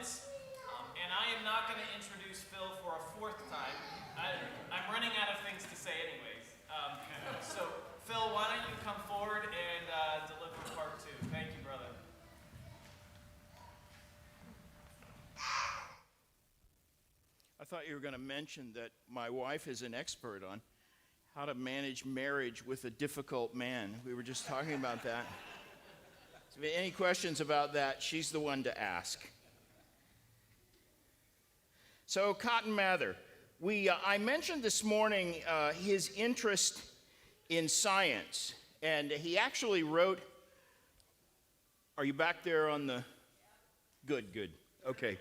Providence, and I am not going to introduce Phil for a fourth time. I'm running out of things to say anyways. So, Phil, why don't you come forward and deliver part two? Thank you, brother. I thought you were going to mention that my wife is an expert on how to manage marriage with a difficult man. We were just talking about that. So if any questions about that, she's the one to ask. So Cotton Mather, I mentioned this morning his interest in science, and he actually wrote, are you back there on the, good, okay.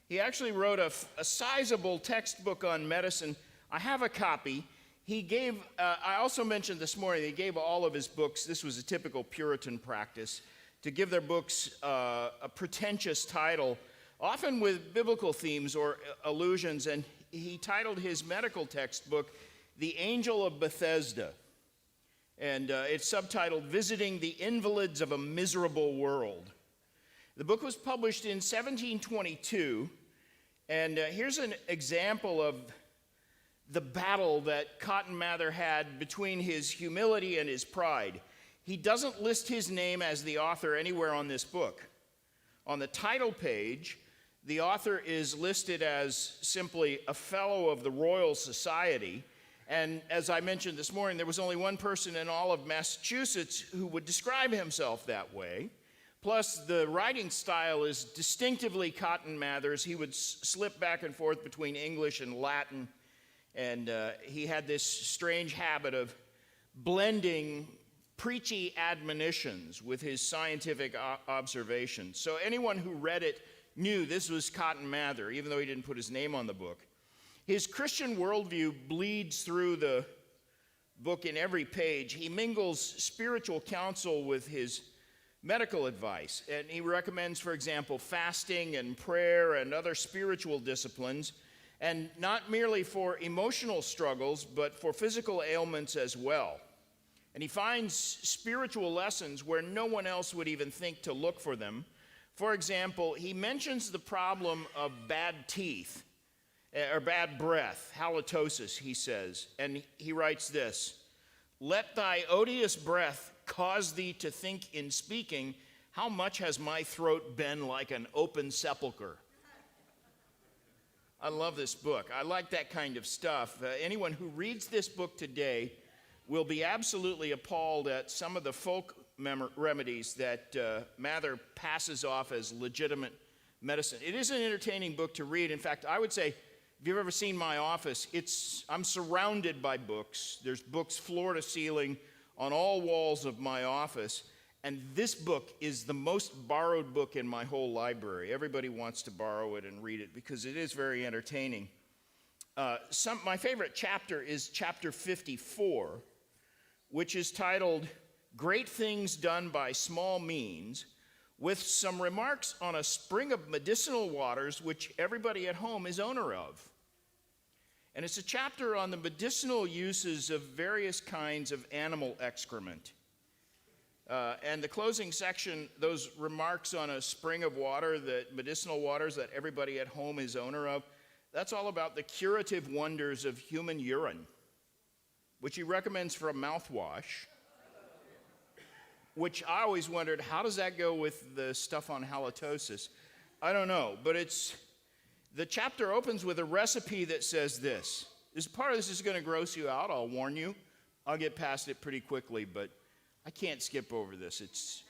He actually wrote a sizable textbook on medicine. I have a copy. He gave, I also mentioned this morning, he gave all of his books, this was a typical Puritan practice, to give their books a pretentious title, often with biblical themes or allusions, and he titled his medical textbook, The Angel of Bethesda, and it's subtitled, Visiting the Invalids of a Miserable World. The book was published in 1722, and here's an example of the battle that Cotton Mather had between his humility and his pride. He doesn't list his name as the author anywhere on this book. On the title page, the author is listed as simply a fellow of the Royal Society, and as I mentioned this morning, there was only one person in all of Massachusetts who would describe himself that way. Plus, the writing style is distinctively Cotton Mather's. He would slip back and forth between English and Latin, and he had this strange habit of blending preachy admonitions with his scientific observations. So anyone who read it knew this was Cotton Mather, even though he didn't put his name on the book. His Christian worldview bleeds through the book in every page. He mingles spiritual counsel with his medical advice, and he recommends, for example, fasting and prayer and other spiritual disciplines, and not merely for emotional struggles, but for physical ailments as well. And he finds spiritual lessons where no one else would even think to look for them. For example, he mentions the problem of bad teeth, or bad breath, halitosis, he says, and he writes this, "Let thy odious breath cause thee to think in speaking, how much has my throat been like an open sepulcher?" I love this book. I like that kind of stuff. Anyone who reads this book today will be absolutely appalled at some of the folk remedies that Mather passes off as legitimate medicine. It is an entertaining book to read. In fact, I would say, if you've ever seen my office, I'm surrounded by books. There's books floor to ceiling on all walls of my office. And this book is the most borrowed book in my whole library. Everybody wants to borrow it and read it because it is very entertaining. My favorite chapter is chapter 54, which is titled, Great Things Done by Small Means, with some remarks on a spring of medicinal waters which everybody at home is owner of. And it's a chapter on the medicinal uses of various kinds of animal excrement. And the closing section, those remarks on a spring of water, the medicinal waters that everybody at home is owner of, that's all about the curative wonders of human urine, which he recommends for a mouthwash, which I always wondered, how does that go with the stuff on halitosis? I don't know, but the chapter opens with a recipe that says this. Part of this is going to gross you out, I'll warn you. I'll get past it pretty quickly, but I can't skip over this.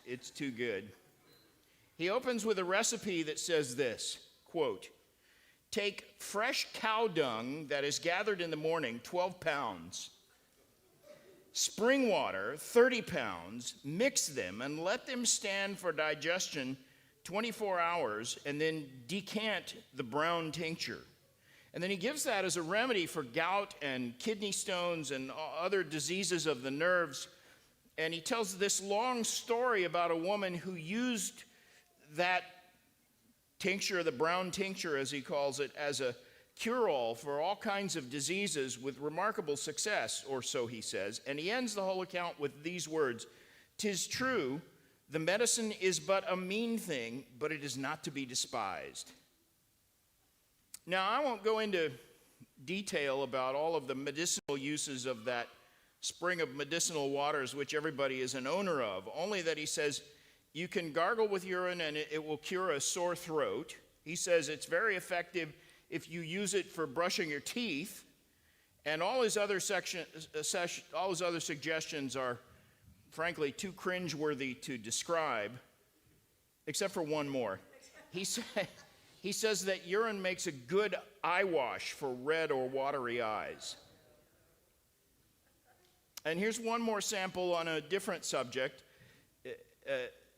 It's too good. He opens with a recipe that says this, quote, "Take fresh cow dung that is gathered in the morning, 12 pounds, spring water, 30 pounds, mix them and let them stand for digestion 24 hours, and then decant the brown tincture." And then he gives that as a remedy for gout and kidney stones and other diseases of the nerves. And he tells this long story about a woman who used that tincture, the brown tincture as he calls it, as a cure-all for all kinds of diseases with remarkable success, or so he says. And he ends the whole account with these words, "'Tis true, the medicine is but a mean thing, but it is not to be despised." Now, I won't go into detail about all of the medicinal uses of that spring of medicinal waters, which everybody is an owner of, only that he says you can gargle with urine and it will cure a sore throat. He says it's very effective if you use it for brushing your teeth, and all his other suggestions are, frankly, too cringeworthy to describe, except for one more. He says that urine makes a good eye wash for red or watery eyes. And here's one more sample on a different subject.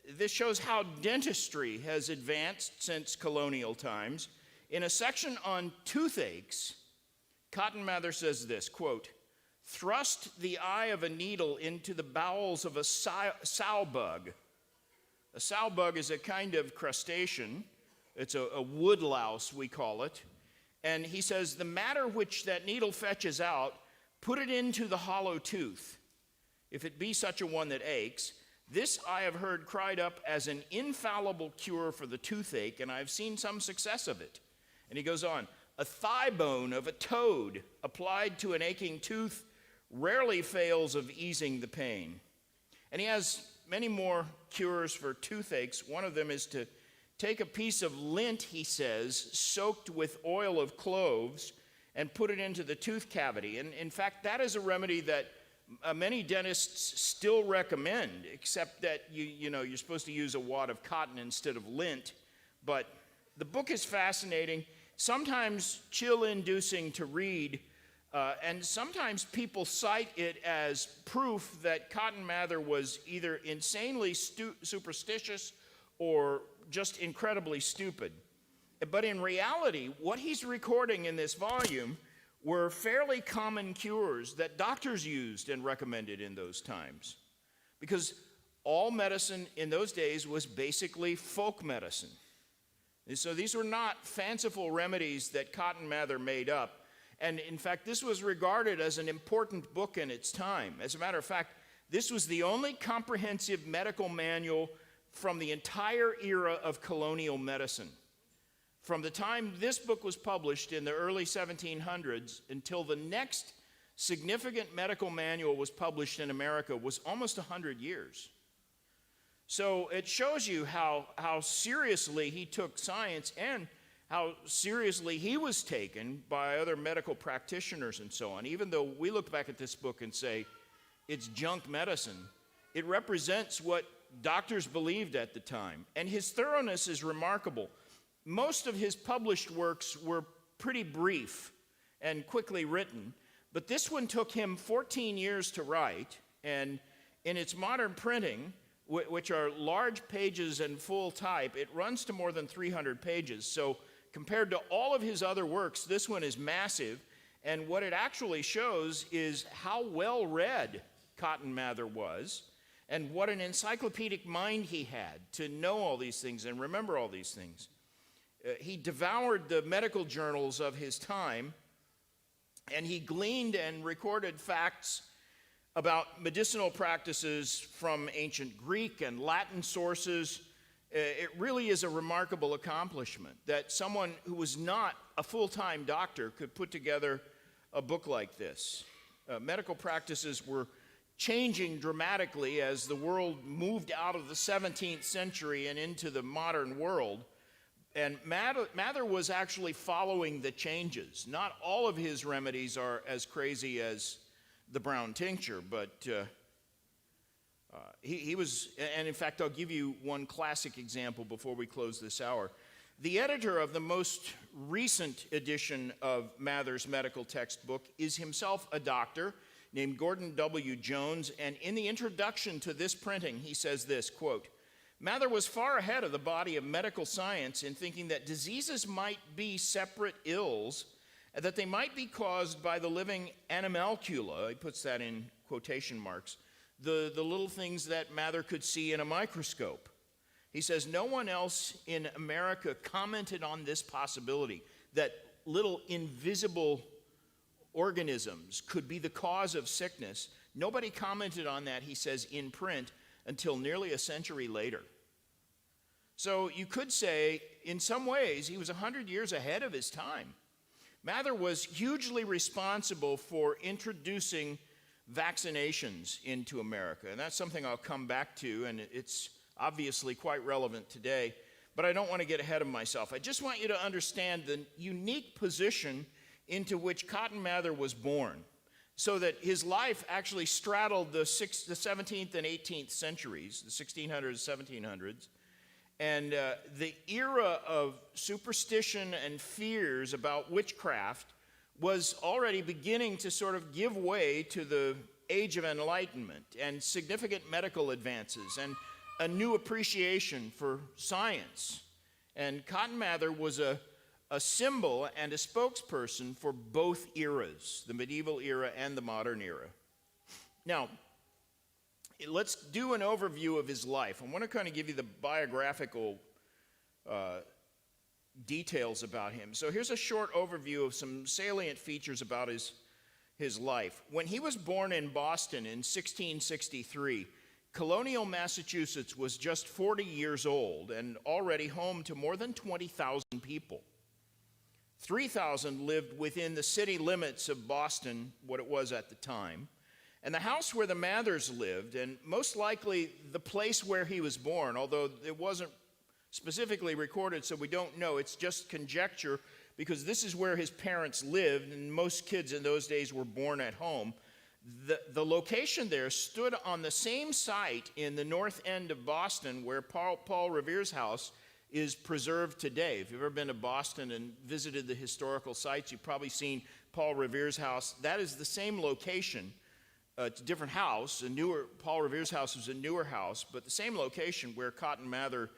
This shows how dentistry has advanced since colonial times. In a section on toothaches, Cotton Mather says this, quote, "Thrust the eye of a needle into the bowels of a sow bug." A sow bug is a kind of crustacean. It's a woodlouse, we call it. And he says, the matter which that needle fetches out, put it into the hollow tooth, if it be such a one that aches. This I have heard cried up as an infallible cure for the toothache, and I have seen some success of it. And he goes on, a thigh bone of a toad applied to an aching tooth rarely fails of easing the pain. And he has many more cures for toothaches. One of them is to take a piece of lint, he says, soaked with oil of cloves, and put it into the tooth cavity. And in fact, that is a remedy that many dentists still recommend, except that you're supposed to use a wad of cotton instead of lint. But the book is fascinating, sometimes chill-inducing to read, and sometimes people cite it as proof that Cotton Mather was either insanely superstitious or just incredibly stupid. But in reality, what he's recording in this volume were fairly common cures that doctors used and recommended in those times. Because all medicine in those days was basically folk medicine. And so these were not fanciful remedies that Cotton Mather made up. And in fact, this was regarded as an important book in its time. As a matter of fact, this was the only comprehensive medical manual from the entire era of colonial medicine. From the time this book was published in the early 1700s until the next significant medical manual was published in America was almost 100 years. So it shows you how seriously he took science and how seriously he was taken by other medical practitioners and so on. Even though we look back at this book and say it's junk medicine, it represents what doctors believed at the time. And his thoroughness is remarkable. Most of his published works were pretty brief and quickly written, but this one took him 14 years to write, and in its modern printing, which are large pages and full type, it runs to more than 300 pages. So compared to all of his other works, this one is massive, and what it actually shows is how well read Cotton Mather was, and what an encyclopedic mind he had to know all these things and remember all these things. He devoured the medical journals of his time, and he gleaned and recorded facts about medicinal practices from ancient Greek and Latin sources. It really is a remarkable accomplishment that someone who was not a full-time doctor could put together a book like this. Medical practices were changing dramatically as the world moved out of the 17th century and into the modern world. And Mather was actually following the changes. Not all of his remedies are as crazy as the brown tincture, but he was, and in fact, I'll give you one classic example before we close this hour. The editor of the most recent edition of Mather's medical textbook is himself a doctor named Gordon W. Jones, and in the introduction to this printing, he says this, quote, Mather was far ahead of the body of medical science in thinking that diseases might be separate ills, and that they might be caused by the living animalcula, he puts that in quotation marks, the little things that Mather could see in a microscope. He says no one else in America commented on this possibility, that little invisible organisms could be the cause of sickness. Nobody commented on that, he says, in print until nearly a century later. So you could say, in some ways, he was 100 years ahead of his time. Mather was hugely responsible for introducing vaccinations into America, and that's something I'll come back to, and it's obviously quite relevant today, but I don't want to get ahead of myself. I just want you to understand the unique position into which Cotton Mather was born, so that his life actually straddled the 17th and 18th centuries, the 1600s, 1700s, and the era of superstition and fears about witchcraft was already beginning to sort of give way to the age of enlightenment and significant medical advances and a new appreciation for science. And Cotton Mather was a symbol and a spokesperson for both eras, the medieval era and the modern era. Now, let's do an overview of his life. I want to kind of give you the biographical details about him. So here's a short overview of some salient features about his life. When he was born in Boston in 1663, colonial Massachusetts was just 40 years old and already home to more than 20,000 people. 3,000 lived within the city limits of Boston, what it was at the time. And the house where the Mathers lived, and most likely the place where he was born, although it wasn't specifically recorded, so we don't know, it's just conjecture, because this is where his parents lived, and most kids in those days were born at home. The location there stood on the same site in the north end of Boston where Paul Revere's house is preserved today. If you've ever been to Boston and visited the historical sites, you've probably seen Paul Revere's house. That is the same location. It's a different house. Paul Revere's house was a newer house, but the same location where Cotton Mather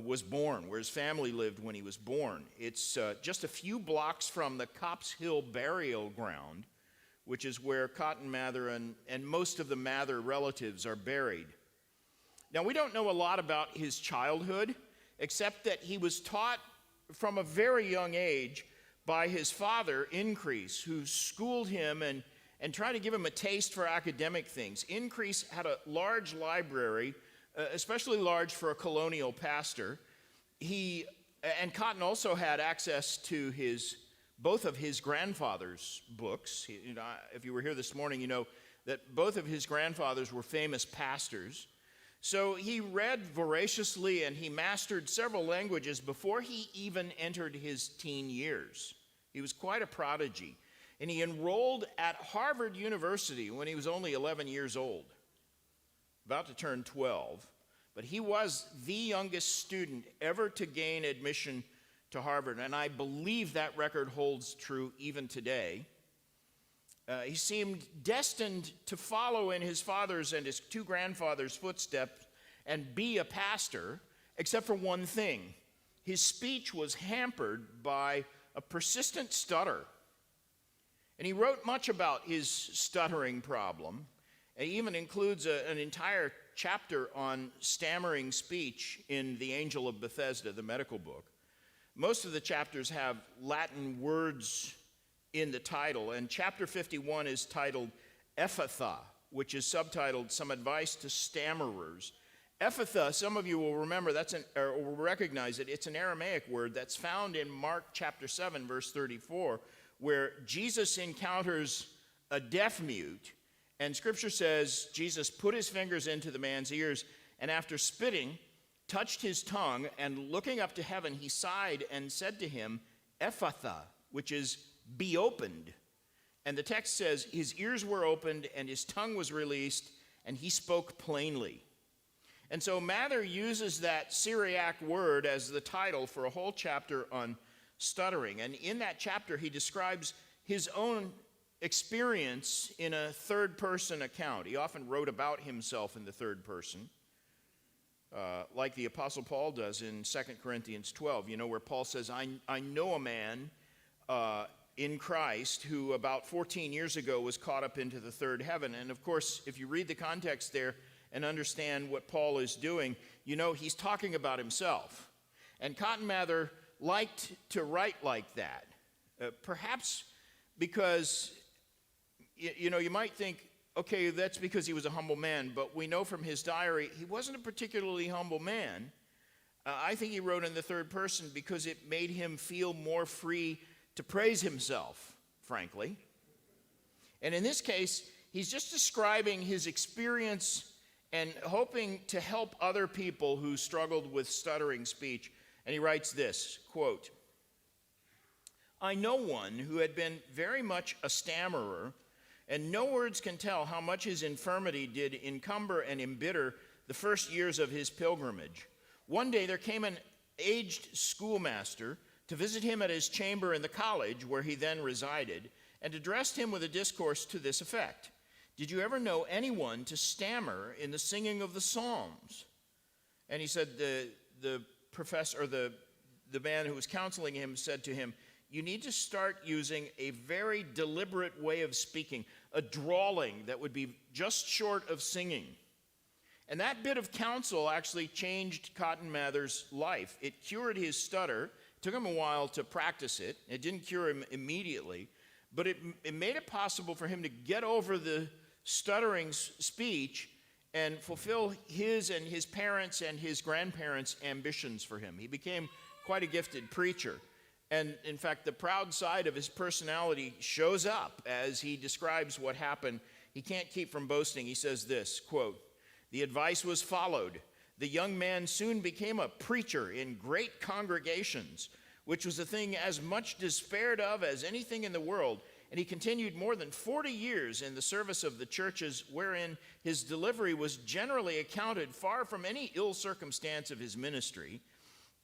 was born, where his family lived when he was born. It's just a few blocks from the Copp's Hill burial ground, which is where Cotton Mather and most of the Mather relatives are buried. Now, we don't know a lot about his childhood, except that he was taught from a very young age by his father, Increase, who schooled him and tried to give him a taste for academic things. Increase had a large library, especially large for a colonial pastor. And Cotton also had access to both of his grandfather's books. If you were here this morning, you know that both of his grandfathers were famous pastors. So he read voraciously and he mastered several languages before he even entered his teen years. He was quite a prodigy. And he enrolled at Harvard University when he was only 11 years old, about to turn 12. But he was the youngest student ever to gain admission to Harvard, and I believe that record holds true even today. He seemed destined to follow in his father's and his two grandfathers' footsteps and be a pastor, except for one thing. His speech was hampered by a persistent stutter. And he wrote much about his stuttering problem. And he even includes an entire chapter on stammering speech in The Angel of Bethesda, the medical book. Most of the chapters have Latin words in the title, and chapter 51 is titled Ephatha, which is subtitled Some Advice to Stammerers. Ephatha, some of you will remember, or will recognize it, it's an Aramaic word that's found in Mark chapter 7, verse 34, where Jesus encounters a deaf mute, and Scripture says Jesus put his fingers into the man's ears, and after spitting, touched his tongue, and looking up to heaven, he sighed and said to him, Ephatha, which is be opened. And the text says his ears were opened and his tongue was released and he spoke plainly. And so Mather uses that Syriac word as the title for a whole chapter on stuttering. And in that chapter he describes his own experience in a third person account. He often wrote about himself in the third person, like the Apostle Paul does in 2 Corinthians 12, where Paul says, I know a man in Christ who about 14 years ago was caught up into the third heaven. And of course, if you read the context there and understand what Paul is doing, he's talking about himself. And Cotton Mather liked to write like that, perhaps because, you might think, okay, that's because he was a humble man, but we know from his diary he wasn't a particularly humble man. I think he wrote in the third person because it made him feel more free to praise himself, frankly. And in this case, he's just describing his experience and hoping to help other people who struggled with stuttering speech. And he writes this, quote, "I know one who had been very much a stammerer, and no words can tell how much his infirmity did encumber and embitter the first years of his pilgrimage. One day there came an aged schoolmaster to visit him at his chamber in the college where he then resided, and addressed him with a discourse to this effect: 'Did you ever know anyone to stammer in the singing of the Psalms?' And he said, the professor, or the man who was counseling him said to him, 'You need to start using a very deliberate way of speaking, a drawling that would be just short of singing.' And that bit of counsel actually changed Cotton Mather's life. It cured his stutter. It took him a while to practice it. It didn't cure him immediately, but it made it possible for him to get over the stuttering speech and fulfill his and his parents' and his grandparents' ambitions for him. He became quite a gifted preacher. And in fact, the proud side of his personality shows up as he describes what happened. He can't keep from boasting. He says this, quote, "The advice was followed. The young man soon became a preacher in great congregations, which was a thing as much despaired of as anything in the world. And he continued more than 40 years in the service of the churches, wherein his delivery was generally accounted far from any ill circumstance of his ministry.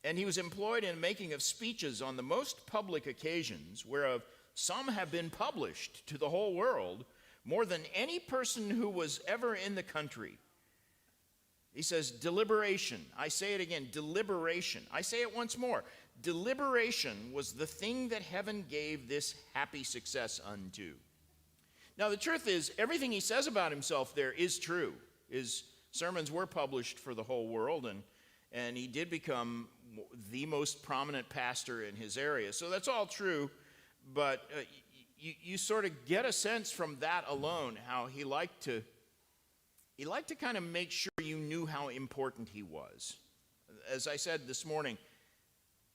And he was employed in making of speeches on the most public occasions, whereof some have been published to the whole world, more than any person who was ever in the country." He says, deliberation. I say it again, deliberation. I say it once more. Deliberation was the thing that heaven gave this happy success unto. Now, the truth is, everything he says about himself there is true. His sermons were published for the whole world, and he did become the most prominent pastor in his area. So that's all true, but you sort of get a sense from that alone how he liked to kind of make sure you knew how important he was. As I said this morning,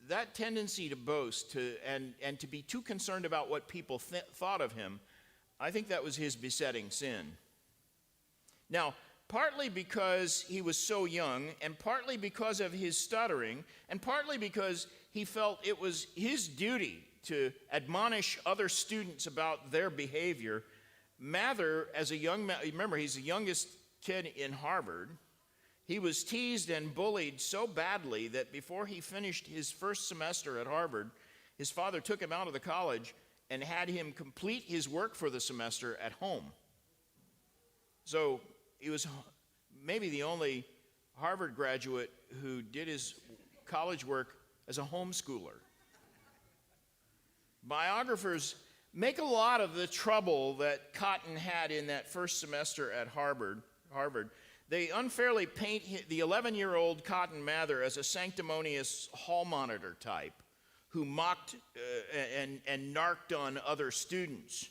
that tendency to boast and to be too concerned about what people thought of him, I think that was his besetting sin. Now, partly because he was so young, and partly because of his stuttering, and partly because he felt it was his duty to admonish other students about their behavior, Mather, as a young man, remember, he's the youngest kid in Harvard. He was teased and bullied so badly that before he finished his first semester at Harvard, his father took him out of the college and had him complete his work for the semester at home. So he was maybe the only Harvard graduate who did his college work as a homeschooler. Biographers make a lot of the trouble that Cotton had in that first semester at Harvard. They unfairly paint the 11-year-old Cotton Mather as a sanctimonious hall monitor type who mocked and narked on other students.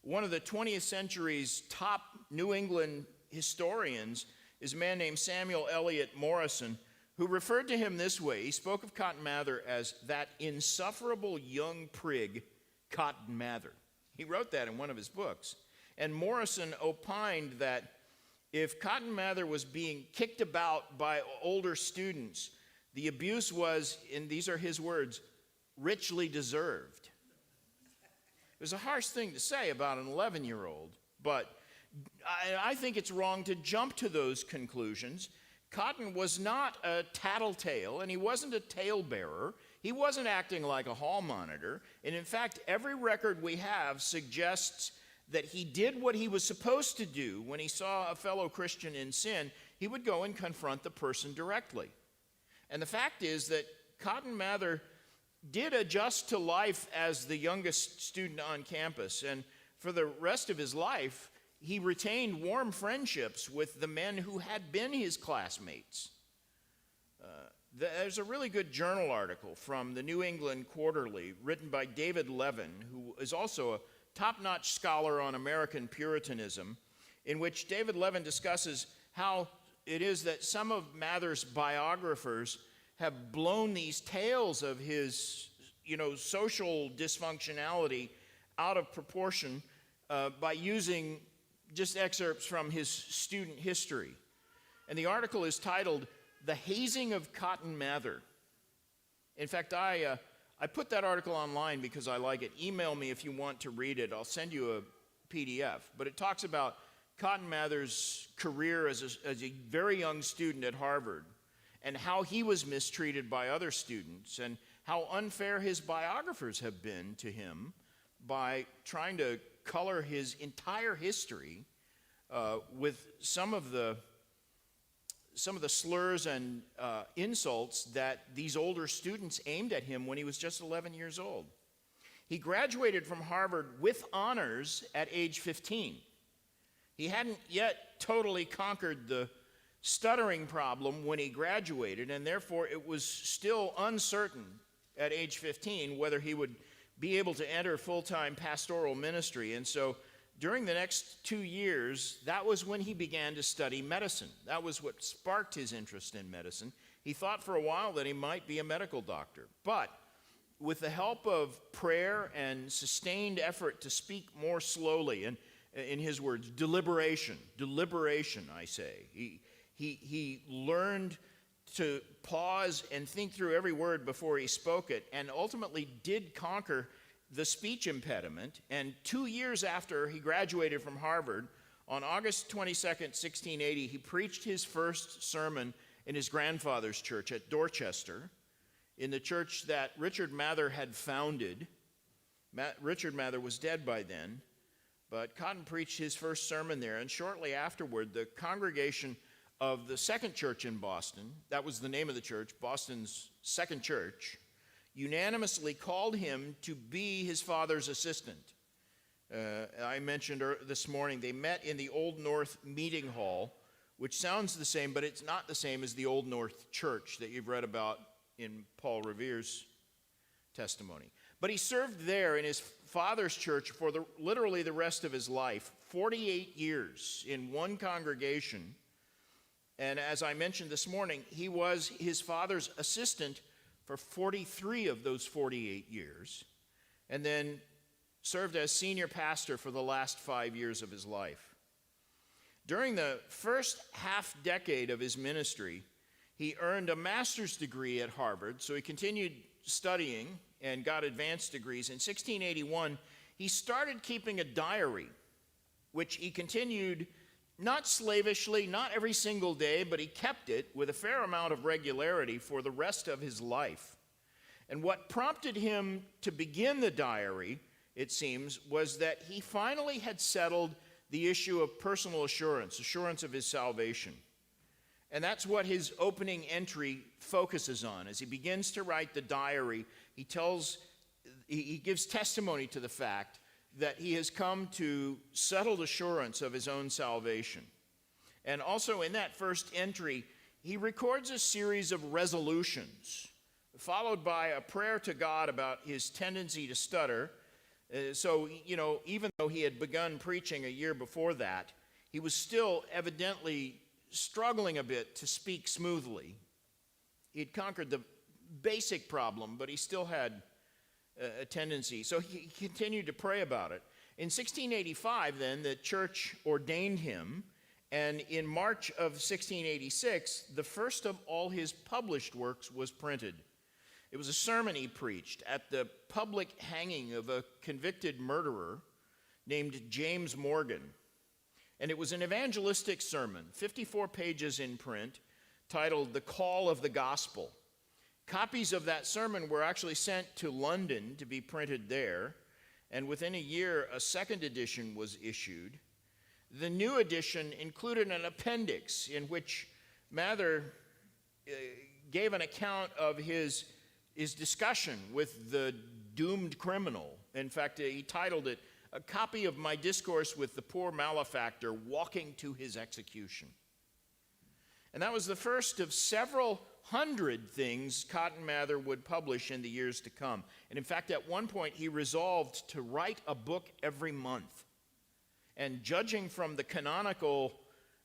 One of the 20th century's top New England historians is a man named Samuel Eliot Morison, who referred to him this way. He spoke of Cotton Mather as that insufferable young prig, Cotton Mather. He wrote that in one of his books. And Morison opined that if Cotton Mather was being kicked about by older students, the abuse was, and these are his words, richly deserved. It was a harsh thing to say about an 11-year-old, but I think it's wrong to jump to those conclusions. Cotton was not a tattletale, and he wasn't a talebearer. He wasn't acting like a hall monitor. And in fact, every record we have suggests that he did what he was supposed to do when he saw a fellow Christian in sin. He would go and confront the person directly. And the fact is that Cotton Mather did adjust to life as the youngest student on campus, and for the rest of his life, he retained warm friendships with the men who had been his classmates. There's a really good journal article from the New England Quarterly written by David Levin, who is also a top-notch scholar on American Puritanism, in which David Levin discusses how it is that some of Mather's biographers have blown these tales of his, social dysfunctionality out of proportion by using just excerpts from his student history. And the article is titled, "The Hazing of Cotton Mather." In fact, I put that article online because I like it. Email me if you want to read it. I'll send you a PDF. But it talks about Cotton Mather's career as a very young student at Harvard, and how he was mistreated by other students, and how unfair his biographers have been to him by trying to color his entire history with some of the slurs and insults that these older students aimed at him when he was just 11 years old. He graduated from Harvard with honors at age 15. He hadn't yet totally conquered the stuttering problem when he graduated, and therefore it was still uncertain at age 15 whether he would be able to enter full-time pastoral ministry. And so during the next 2 years, that was when he began to study medicine. That was what sparked his interest in medicine. He thought for a while that he might be a medical doctor. But with the help of prayer and sustained effort to speak more slowly, and in his words, deliberation, I say, he learned to pause and think through every word before he spoke it, and ultimately did conquer the speech impediment. And 2 years after he graduated from Harvard, on August 22nd, 1680, he preached his first sermon in his grandfather's church at Dorchester, in the church that Richard Mather had founded. Richard Mather was dead by then, but Cotton preached his first sermon there, and shortly afterward, the congregation of the second church in Boston, that was the name of the church, Boston's second church, unanimously called him to be his father's assistant. I mentioned this morning, they met in the Old North Meeting Hall, which sounds the same, but it's not the same as the Old North Church that you've read about in Paul Revere's testimony. But he served there in his father's church for literally the rest of his life, 48 years in one congregation. And as I mentioned this morning, he was his father's assistant for 43 of those 48 years, and then served as senior pastor for the last 5 years of his life. During the first half decade of his ministry, he earned a master's degree at Harvard, so he continued studying and got advanced degrees. In 1681, he started keeping a diary, which he continued not slavishly, not every single day, but he kept it with a fair amount of regularity for the rest of his life. And what prompted him to begin the diary, it seems, was that he finally had settled the issue of personal assurance of his salvation. And that's what his opening entry focuses on. As he begins to write the diary, he gives testimony to the fact that he has come to settled assurance of his own salvation. And also in that first entry, he records a series of resolutions, followed by a prayer to God about his tendency to stutter. So, even though he had begun preaching a year before that, he was still evidently struggling a bit to speak smoothly. He'd conquered the basic problem, but he still had a tendency. So he continued to pray about it. In 1685, then, the church ordained him, and in March of 1686, the first of all his published works was printed. It was a sermon he preached at the public hanging of a convicted murderer named James Morgan. And it was an evangelistic sermon, 54 pages in print, titled The Call of the Gospel. Copies of that sermon were actually sent to London to be printed there, and within a year, a second edition was issued. The new edition included an appendix in which Mather gave an account of his discussion with the doomed criminal. In fact, he titled it, "A Copy of My Discourse with the Poor Malefactor Walking to His Execution." And that was the first of several hundred things Cotton Mather would publish in the years to come. And in fact, at one point, he resolved to write a book every month. And judging from the canonical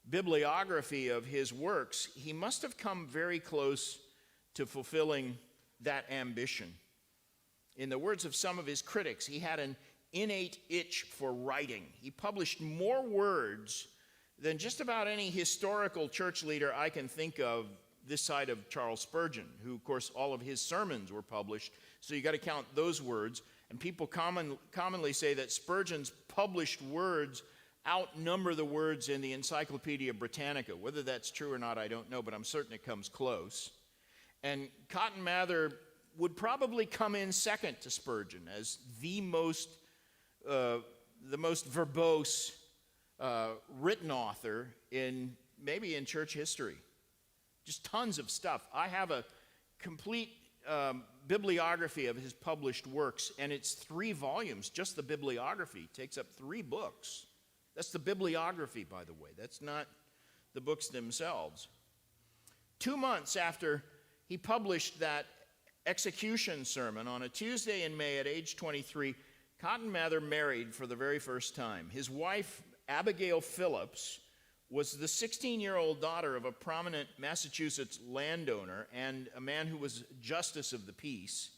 bibliography of his works, he must have come very close to fulfilling that ambition. In the words of some of his critics, he had an innate itch for writing. He published more words than just about any historical church leader I can think of this side of Charles Spurgeon, who, of course, all of his sermons were published, so you got to count those words. And people commonly say that Spurgeon's published words outnumber the words in the Encyclopedia Britannica. Whether that's true or not, I don't know, but I'm certain it comes close. And Cotton Mather would probably come in second to Spurgeon as the most verbose written author maybe in church history. Just tons of stuff. I have a complete bibliography of his published works, and it's 3 volumes. Just the bibliography takes up 3 books. That's the bibliography, by the way. That's not the books themselves. 2 months after he published that execution sermon on a Tuesday in May at age 23, Cotton Mather married for the very first time. His wife, Abigail Phillips, was the 16-year-old daughter of a prominent Massachusetts landowner and a man who was justice of the peace.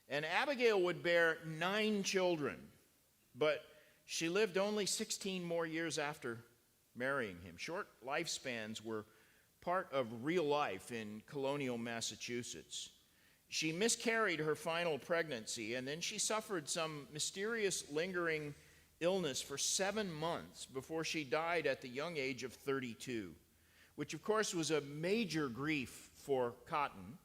And Abigail would bear 9 children, but she lived only 16 more years after marrying him. Short lifespans were part of real life in colonial Massachusetts. She miscarried her final pregnancy, and then she suffered some mysterious lingering illness for 7 months before she died at the young age of 32, which of course was a major grief for Cotton.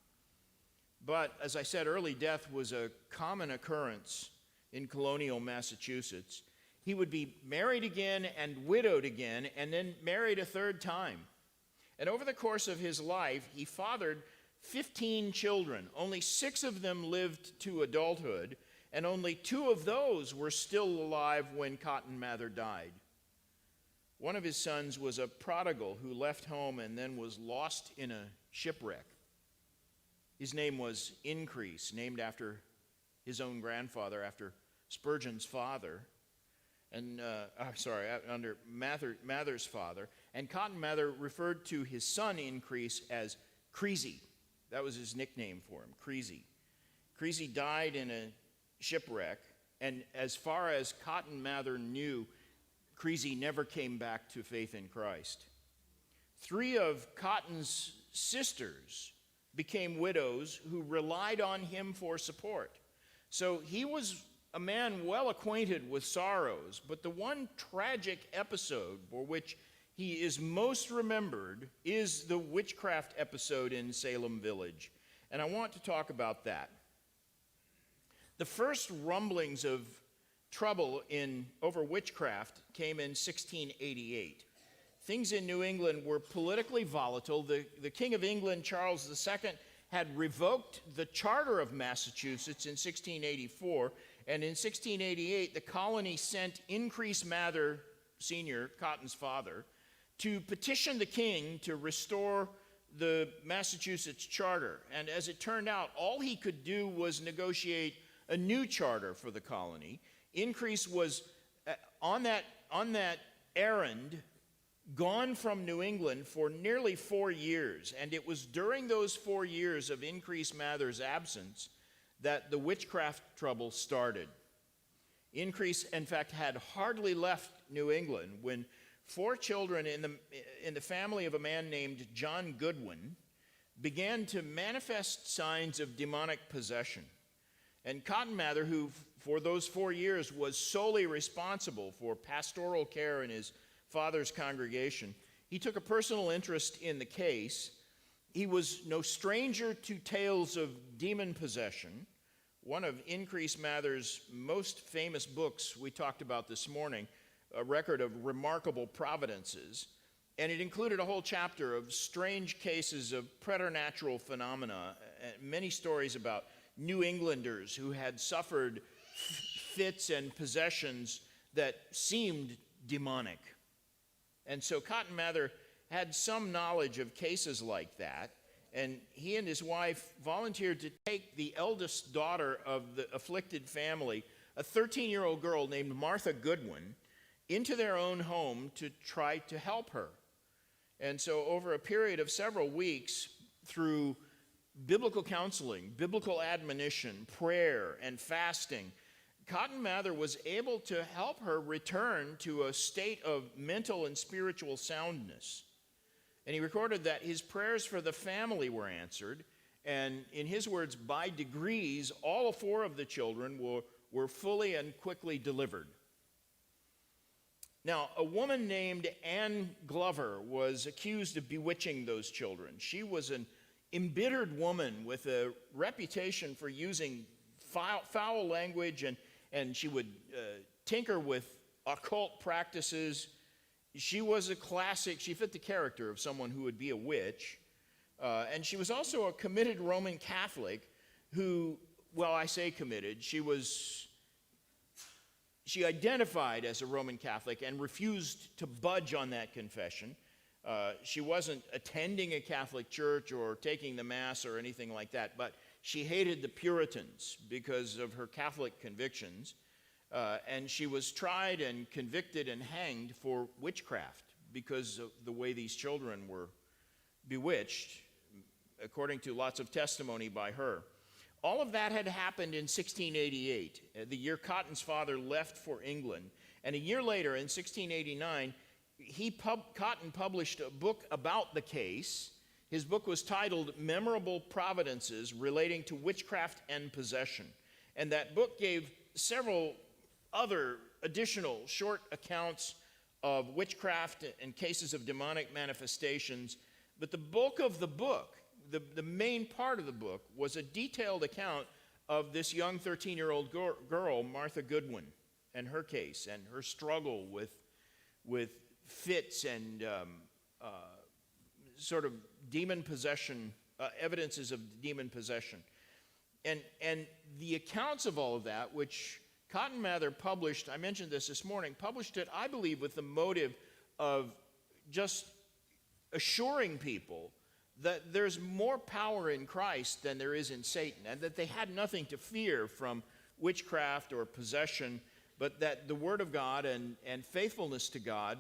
But as I said, early death was a common occurrence in colonial Massachusetts. He would be married again and widowed again, and then married a 3rd time. And over the course of his life, he fathered 15 children. Only 6 of them lived to adulthood, and only 2 of those were still alive when Cotton Mather died. One of his sons was a prodigal who left home and then was lost in a shipwreck. His name was Increase, named after his own grandfather, after Spurgeon's father, and under Mather's father. And Cotton Mather referred to his son Increase as Creasy. That was his nickname for him, Creasy. Creasy died in a shipwreck, and as far as Cotton Mather knew, Creasy never came back to faith in Christ. 3 of Cotton's sisters became widows who relied on him for support. So he was a man well acquainted with sorrows, but the one tragic episode for which he is most remembered is the witchcraft episode in Salem village. And I want to talk about that. The first rumblings of trouble over witchcraft came in 1688. Things in New England were politically volatile. The King of England, Charles II, had revoked the charter of Massachusetts in 1684, and in 1688, the colony sent Increase Mather Sr., Cotton's father, to petition the king to restore the Massachusetts charter. And as it turned out, all he could do was negotiate a new charter for the colony. Increase was on that errand, gone from New England for nearly 4 years, and it was during those 4 years of Increase Mather's absence that the witchcraft trouble started. Increase, in fact, had hardly left New England when 4 children in the family of a man named John Goodwin began to manifest signs of demonic possession. And Cotton Mather, who for those 4 years was solely responsible for pastoral care in his father's congregation, he took a personal interest in the case. He was no stranger to tales of demon possession. One of Increase Mather's most famous books we talked about this morning, a record of remarkable Providences, and it included a whole chapter of strange cases of preternatural phenomena, many stories about New Englanders who had suffered fits and possessions that seemed demonic. And so Cotton Mather had some knowledge of cases like that, and he and his wife volunteered to take the eldest daughter of the afflicted family, a 13-year-old girl named Martha Goodwin, into their own home to try to help her. And so over a period of several weeks, through biblical counseling, biblical admonition, prayer, and fasting, Cotton Mather was able to help her return to a state of mental and spiritual soundness. And he recorded that his prayers for the family were answered, and in his words, by degrees, all four of the children were fully and quickly delivered. Now, a woman named Anne Glover was accused of bewitching those children. She was an embittered woman with a reputation for using foul language, and she would tinker with occult practices. She was a classic, she fit the character of someone who would be a witch. And she was also a committed Roman Catholic who, well, I say committed, she identified as a Roman Catholic and refused to budge on that confession. She wasn't attending a Catholic church or taking the Mass or anything like that, but she hated the Puritans because of her Catholic convictions. And she was tried and convicted and hanged for witchcraft because of the way these children were bewitched, according to lots of testimony by her. All of that had happened in 1688, the year Cotton's father left for England. And a year later, in 1689, Cotton published a book about the case. His book was titled Memorable Providences Relating to Witchcraft and Possession. And that book gave several other additional short accounts of witchcraft and cases of demonic manifestations. But the bulk of the book, the main part of the book, was a detailed account of this young 13-year-old girl, Martha Goodwin, and her case, and her struggle with fits and sort of demon possession, evidences of demon possession. And the accounts of all of that, which Cotton Mather published, I mentioned this morning, published it, I believe, with the motive of just assuring people that there's more power in Christ than there is in Satan, and that they had nothing to fear from witchcraft or possession, but that the Word of God and faithfulness to God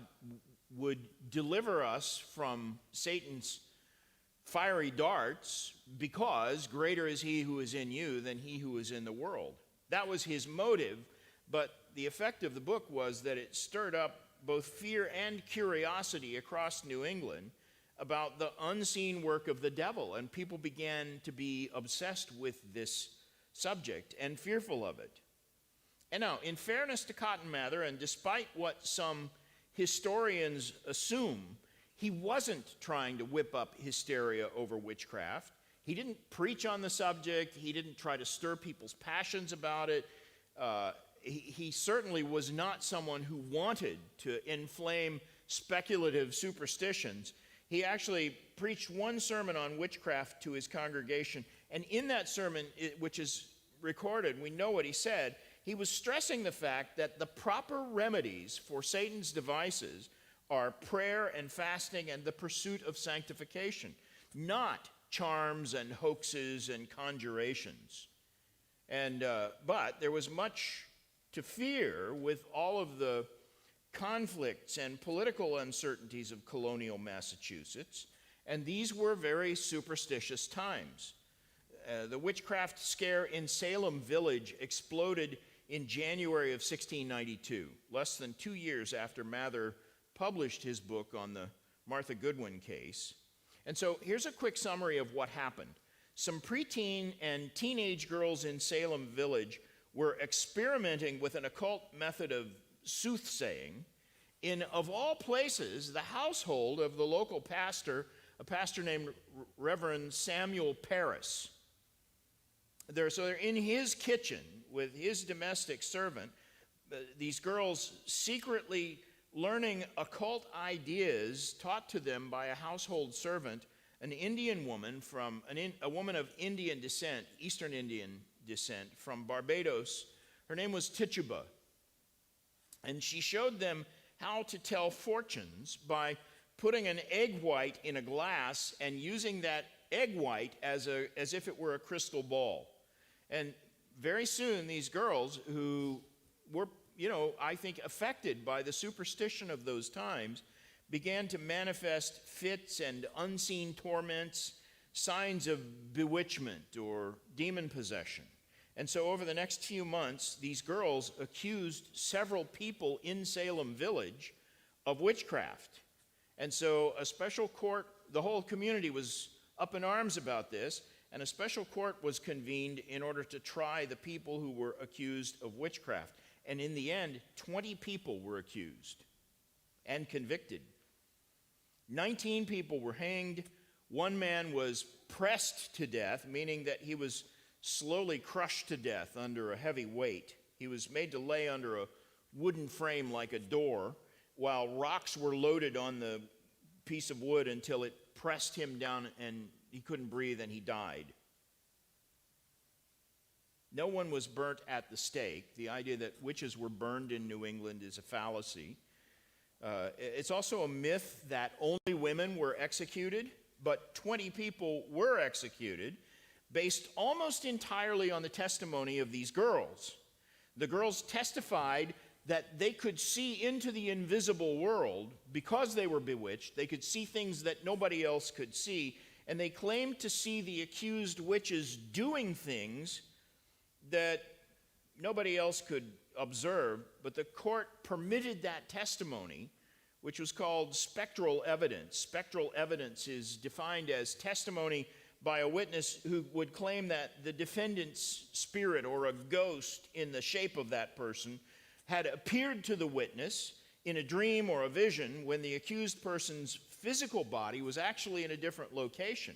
would deliver us from Satan's fiery darts, because greater is he who is in you than he who is in the world. That was his motive, but the effect of the book was that it stirred up both fear and curiosity across New England about the unseen work of the devil, and people began to be obsessed with this subject and fearful of it. And now, in fairness to Cotton Mather, and despite what some historians assume, he wasn't trying to whip up hysteria over witchcraft. He didn't preach on the subject. He didn't try to stir people's passions about it. He certainly was not someone who wanted to inflame speculative superstitions. He actually preached one sermon on witchcraft to his congregation, and in that sermon, which is recorded, we know what he said. He was stressing the fact that the proper remedies for Satan's devices are prayer and fasting and the pursuit of sanctification, not charms and hoaxes and conjurations. And but there was much to fear with all of the conflicts and political uncertainties of colonial Massachusetts, and these were very superstitious times. The witchcraft scare in Salem village exploded in January of 1692, less than 2 years after Mather published his book on the Martha Goodwin case. And so here's a quick summary of what happened. Some preteen and teenage girls in Salem village were experimenting with an occult method of soothsaying in, of all places, the household of the local pastor, a pastor named Reverend Samuel Paris. So they're in his kitchen with his domestic servant, these girls secretly learning occult ideas taught to them by a household servant, an Indian woman a woman of Indian descent, Eastern Indian descent, from Barbados. Her name was Tituba. And she showed them how to tell fortunes by putting an egg white in a glass and using that egg white as if it were a crystal ball. And very soon, these girls who were, I think affected by the superstition of those times, began to manifest fits and unseen torments. signs of bewitchment or demon possession. And so over the next few months, these girls accused several people in Salem village of witchcraft. And so a special court, the whole community was up in arms about this, and a special court was convened in order to try the people who were accused of witchcraft. And in the end, 20 people were accused and convicted. 19 people were hanged. One man was pressed to death, meaning that he was slowly crushed to death under a heavy weight. He was made to lay under a wooden frame like a door, while rocks were loaded on the piece of wood until it pressed him down and he couldn't breathe and he died. No one was burnt at the stake. The idea that witches were burned in New England is a fallacy. It's also a myth that only women were executed, but 20 people were executed based almost entirely on the testimony of these girls. The girls testified that they could see into the invisible world because they were bewitched. They could see things that nobody else could see, and they claimed to see the accused witches doing things that nobody else could observe, but the court permitted that testimony, which was called spectral evidence. Spectral evidence is defined as testimony by a witness who would claim that the defendant's spirit or a ghost in the shape of that person had appeared to the witness in a dream or a vision when the accused person's physical body was actually in a different location.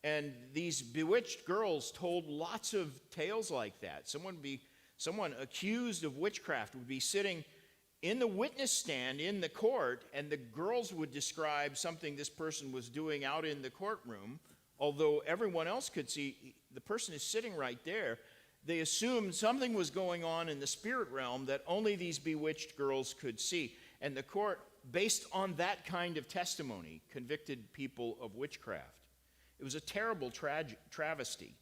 And these bewitched girls told lots of tales like that. Someone accused of witchcraft would be sitting in the witness stand in the court, and the girls would describe something this person was doing out in the courtroom, although everyone else could see the person is sitting right there. They assumed something was going on in the spirit realm that only these bewitched girls could see. And the court, based on that kind of testimony, convicted people of witchcraft. It was a terrible travesty.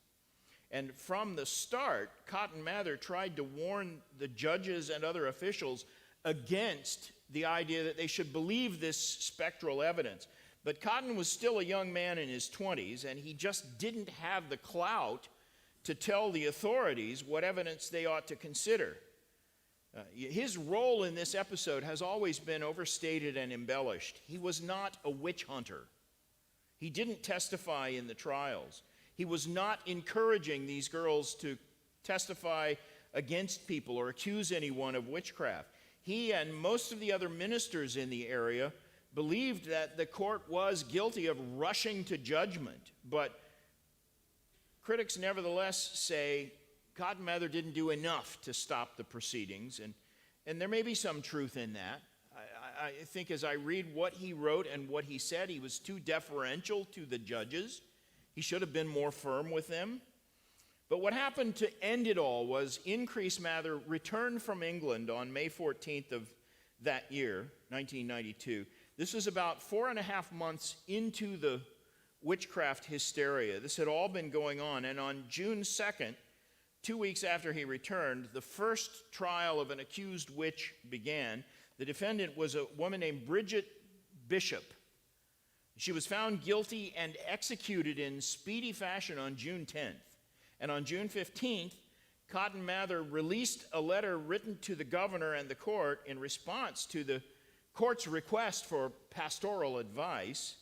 And from the start, Cotton Mather tried to warn the judges and other officials against the idea that they should believe this spectral evidence. But Cotton was still a young man in his 20s, and he just didn't have the clout to tell the authorities what evidence they ought to consider. His role in this episode has always been overstated and embellished. He was not a witch hunter. He didn't testify in the trials. He was not encouraging these girls to testify against people or accuse anyone of witchcraft. He and most of the other ministers in the area believed that the court was guilty of rushing to judgment, but critics nevertheless say Cotton Mather didn't do enough to stop the proceedings, and there may be some truth in that. I think as I read what he wrote and what he said, he was too deferential to the judges. He should have been more firm with them. But what happened to end it all was Increase Mather returned from England on May 14th of that year, 1992. This was about 4.5 months into the witchcraft hysteria. This had all been going on, and on June 2nd, 2 weeks after he returned, the first trial of an accused witch began. The defendant was a woman named Bridget Bishop. She was found guilty and executed in speedy fashion on June 10th. And on June 15th, Cotton Mather released a letter written to the governor and the court in response to the court's request for pastoral advice.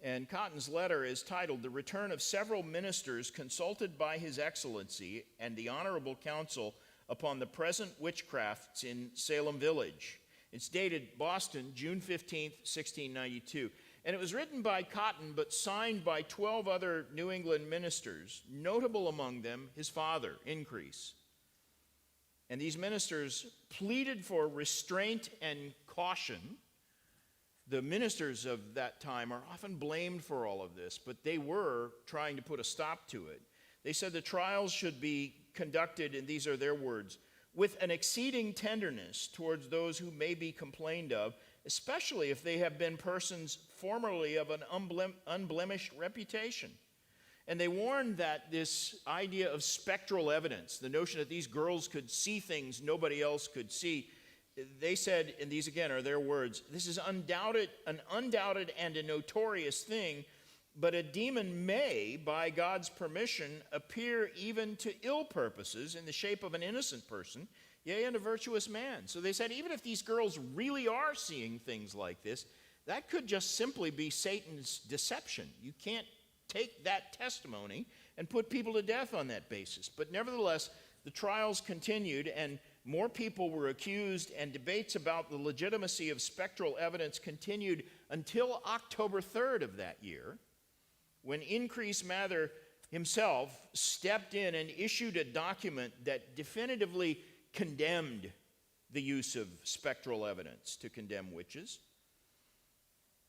And Cotton's letter is titled, "The Return of Several Ministers Consulted by His Excellency and the Honorable Council upon the Present Witchcrafts in Salem Village." It's dated Boston, June 15th, 1692. And it was written by Cotton, but signed by 12 other New England ministers, notable among them his father, Increase. And these ministers pleaded for restraint and caution. The ministers of that time are often blamed for all of this, but they were trying to put a stop to it. They said the trials should be conducted, and these are their words, with an exceeding tenderness towards those who may be complained of, especially if they have been persons formerly of an unblemished reputation. And they warned that this idea of spectral evidence, the notion that these girls could see things nobody else could see, they said, and these again are their words, this is an undoubted and a notorious thing But a demon may, by God's permission, appear even to ill purposes in the shape of an innocent person, yea, and a virtuous man. So they said, even if these girls really are seeing things like this, that could just simply be Satan's deception. You can't take that testimony and put people to death on that basis. But nevertheless, the trials continued, and more people were accused, and debates about the legitimacy of spectral evidence continued until October 3rd of that year, when Increase Mather himself stepped in and issued a document that definitively condemned the use of spectral evidence to condemn witches.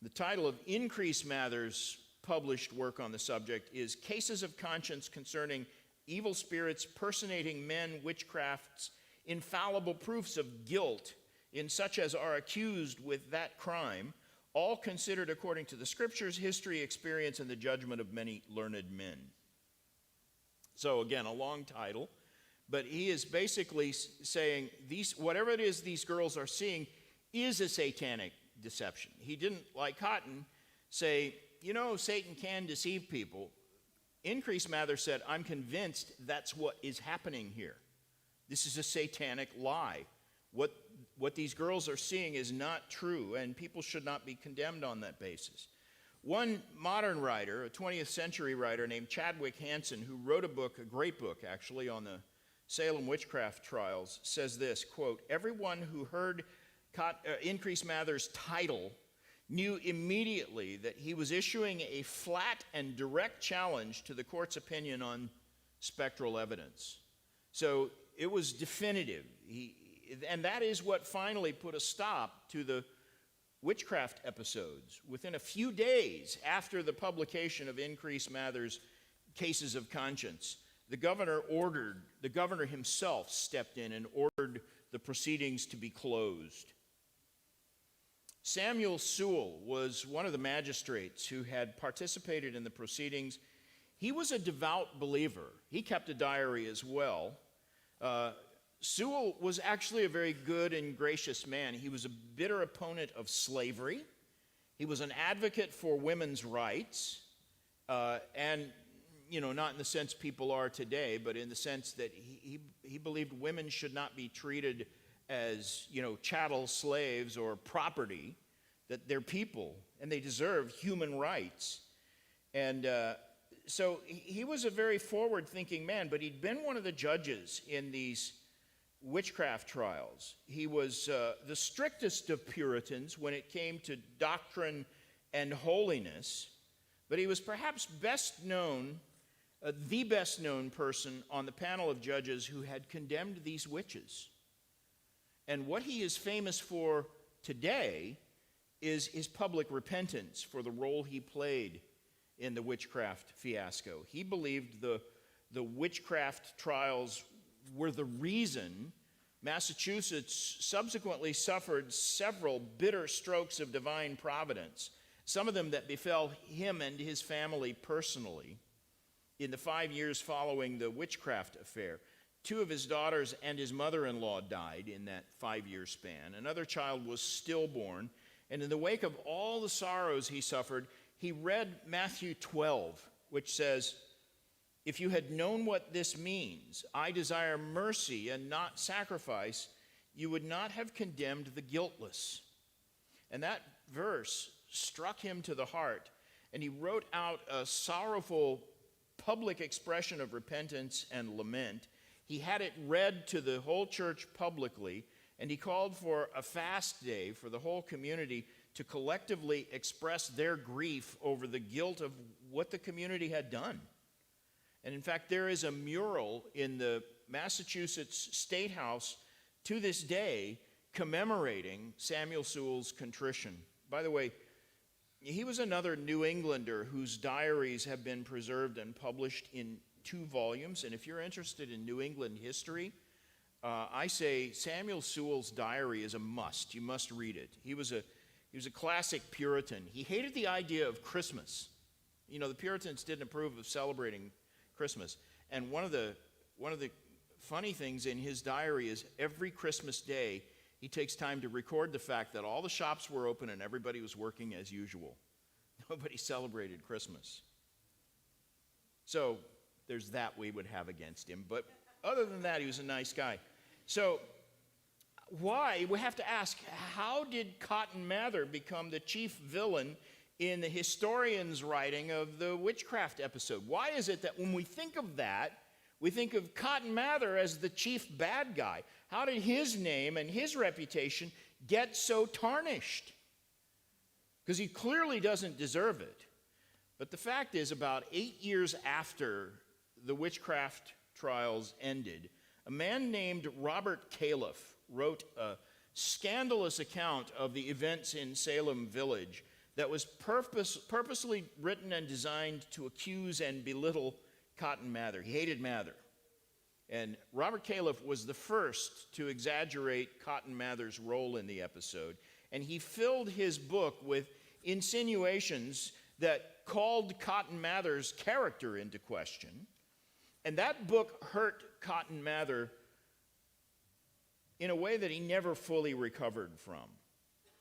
The title of Increase Mather's published work on the subject is Cases of Conscience Concerning Evil Spirits Personating Men, Witchcrafts, Infallible Proofs of Guilt in Such as Are Accused with That Crime, all considered according to the Scriptures, history, experience, and the judgment of many learned men. So again, a long title, but he is basically saying whatever it is these girls are seeing is a satanic deception. He didn't, like Cotton, say, Satan can deceive people. Increase Mather said, I'm convinced that's what is happening here. This is a satanic lie. What these girls are seeing is not true, and people should not be condemned on that basis. One modern writer, a 20th century writer named Chadwick Hansen, who wrote a great book actually, on the Salem witchcraft trials, says this, quote, everyone who heard Increase Mather's title knew immediately that he was issuing a flat and direct challenge to the court's opinion on spectral evidence. So it was definitive. And that is what finally put a stop to the witchcraft episodes. Within a few days after the publication of Increase Mather's Cases of Conscience, the governor himself stepped in and ordered the proceedings to be closed. Samuel Sewall was one of the magistrates who had participated in the proceedings. He was a devout believer. He kept a diary as well. Sewall was actually a very good and gracious man. He was a bitter opponent of slavery. He was an advocate for women's rights, and not in the sense people are today, but in the sense that he believed women should not be treated as, chattel slaves or property, that they're people and they deserve human rights. And so he was a very forward-thinking man, but he'd been one of the judges in these witchcraft trials. He was the strictest of Puritans when it came to doctrine and holiness, but he was perhaps the best known person on the panel of judges who had condemned these witches. And what he is famous for today is his public repentance for the role he played in the witchcraft fiasco. He believed the witchcraft trials were the reason Massachusetts subsequently suffered several bitter strokes of divine providence, some of them that befell him and his family personally in the 5 years following the witchcraft affair. 2 of his daughters and his mother-in-law died in that 5-year span. Another child was stillborn, and in the wake of all the sorrows he suffered, he read Matthew 12, which says, if you had known what this means, I desire mercy and not sacrifice, you would not have condemned the guiltless. And that verse struck him to the heart, and he wrote out a sorrowful public expression of repentance and lament. He had it read to the whole church publicly, and he called for a fast day for the whole community to collectively express their grief over the guilt of what the community had done. And in fact, there is a mural in the Massachusetts State House to this day commemorating Samuel Sewall's contrition. By the way, he was another New Englander whose diaries have been preserved and published in 2 volumes. And if you're interested in New England history, I say Samuel Sewall's diary is a must. You must read it. He was a classic Puritan. He hated the idea of Christmas. The Puritans didn't approve of celebrating Christmas. And one of the funny things in his diary is every Christmas day, he takes time to record the fact that all the shops were open and everybody was working as usual. nobody celebrated Christmas. So there's that we would have against him. But other than that, he was a nice guy. So why? We have to ask, how did Cotton Mather become the chief villain in the historian's writing of the witchcraft episode? Why is it that when we think of that, we think of Cotton Mather as the chief bad guy? How did his name and his reputation get so tarnished? Because he clearly doesn't deserve it. But the fact is, about 8 years after the witchcraft trials ended, a man named Robert Califf wrote a scandalous account of the events in Salem village that was purposely written and designed to accuse and belittle Cotton Mather. He hated Mather. And Robert Califf was the first to exaggerate Cotton Mather's role in the episode. And he filled his book with insinuations that called Cotton Mather's character into question. And that book hurt Cotton Mather in a way that he never fully recovered from.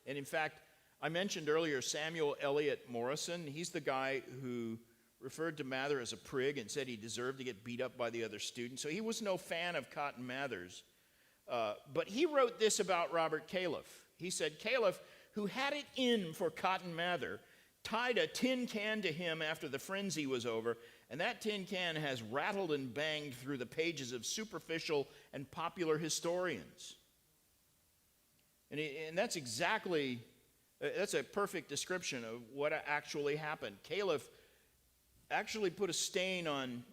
And in fact, I mentioned earlier Samuel Eliot Morison. He's the guy who referred to Mather as a prig and said he deserved to get beat up by the other students. So he was no fan of Cotton Mather's. But he wrote this about Robert Califf. He said, Califf, who had it in for Cotton Mather, tied a tin can to him after the frenzy was over, and that tin can has rattled and banged through the pages of superficial and popular historians. And that's exactly, that's a perfect description of what actually happened. Califf actually put a stain on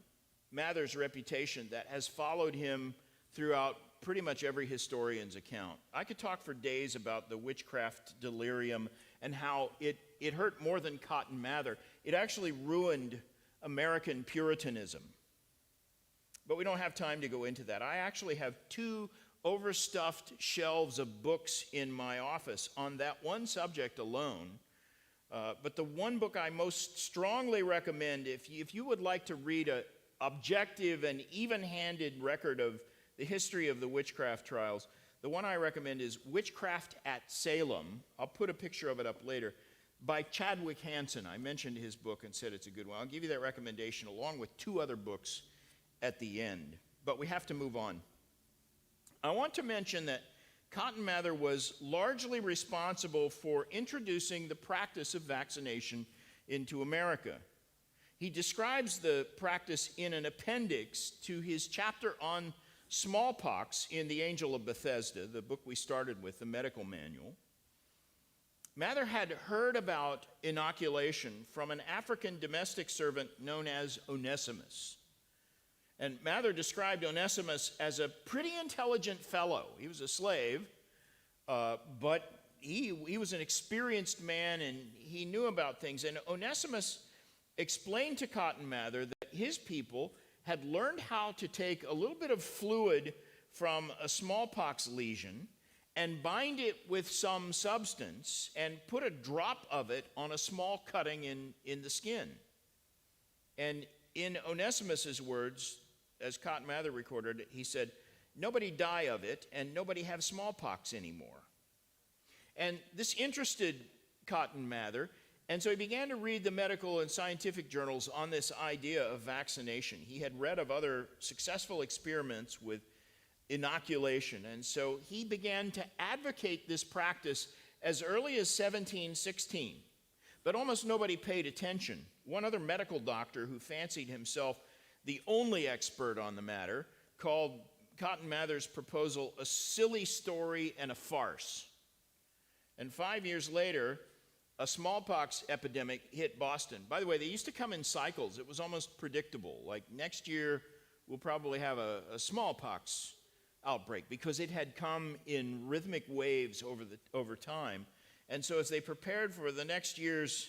Mather's reputation that has followed him throughout pretty much every historian's account. I could talk for days about the witchcraft delirium and how it hurt more than Cotton Mather. It actually ruined American Puritanism. But we don't have time to go into that. I actually have 2 overstuffed shelves of books in my office on that one subject alone. But the one book I most strongly recommend, if you would like to read an objective and even-handed record of the history of the witchcraft trials, the one I recommend is Witchcraft at Salem. I'll put a picture of it up later, by Chadwick Hansen. I mentioned his book and said it's a good one. I'll give you that recommendation along with 2 other books at the end. But we have to move on. I want to mention that Cotton Mather was largely responsible for introducing the practice of vaccination into America. He describes the practice in an appendix to his chapter on smallpox in The Angel of Bethesda, the book we started with, the medical manual. Mather had heard about inoculation from an African domestic servant known as Onesimus. And Mather described Onesimus as a pretty intelligent fellow. He was a slave, but he was an experienced man and he knew about things. And Onesimus explained to Cotton Mather that his people had learned how to take a little bit of fluid from a smallpox lesion and bind it with some substance and put a drop of it on a small cutting in the skin. And in Onesimus's words, as Cotton Mather recorded it, he said, nobody die of it and nobody have smallpox anymore. And this interested Cotton Mather, and so he began to read the medical and scientific journals on this idea of vaccination. He had read of other successful experiments with inoculation, and so he began to advocate this practice as early as 1716. But almost nobody paid attention. One other medical doctor who fancied himself the only expert on the matter called Cotton Mather's proposal a silly story and a farce. And 5 years later, a smallpox epidemic hit Boston. By the way, they used to come in cycles. It was almost predictable. Like next year, we'll probably have a smallpox outbreak because it had come in rhythmic waves over time. And so as they prepared for the next year's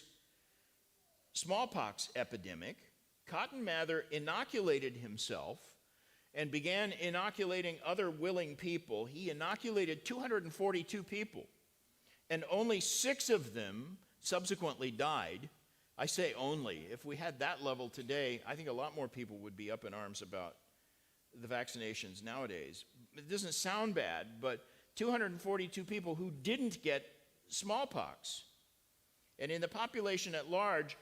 smallpox epidemic, Cotton Mather inoculated himself and began inoculating other willing people. He inoculated 242 people, and only 6 of them subsequently died. I say only. If we had that level today, I think a lot more people would be up in arms about the vaccinations nowadays. It doesn't sound bad, but 242 people who didn't get smallpox. And in the population at large,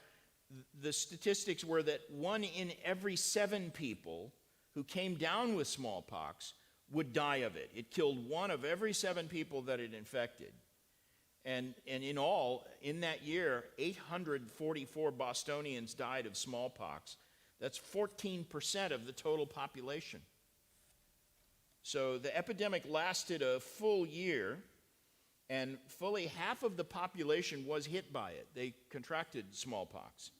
the statistics were that 1 in every 7 people who came down with smallpox would die of it. It killed 1 of every 7 people that it infected. And in all, in that year, 844 Bostonians died of smallpox. That's 14% of the total population. So the epidemic lasted a full year, and fully half of the population was hit by it. They contracted smallpox.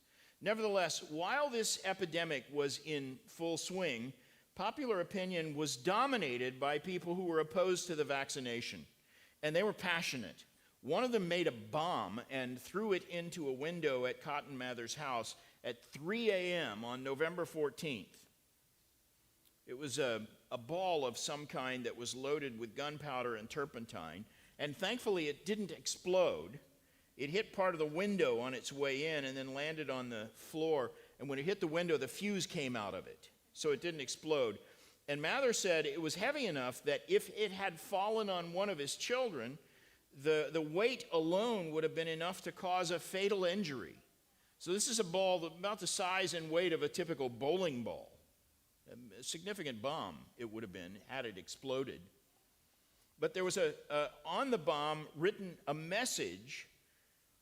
Nevertheless, while this epidemic was in full swing, popular opinion was dominated by people who were opposed to the vaccination, and they were passionate. One of them made a bomb and threw it into a window at Cotton Mather's house at 3 a.m. on November 14th. It was a ball of some kind that was loaded with gunpowder and turpentine, and thankfully it didn't explode. It hit part of the window on its way in and then landed on the floor, and when it hit the window, the fuse came out of it, so it didn't explode. And Mather said it was heavy enough that if it had fallen on one of his children, the weight alone would have been enough to cause a fatal injury. So this is a ball about the size and weight of a typical bowling ball. A significant bomb it would have been had it exploded. But there was on the bomb written a message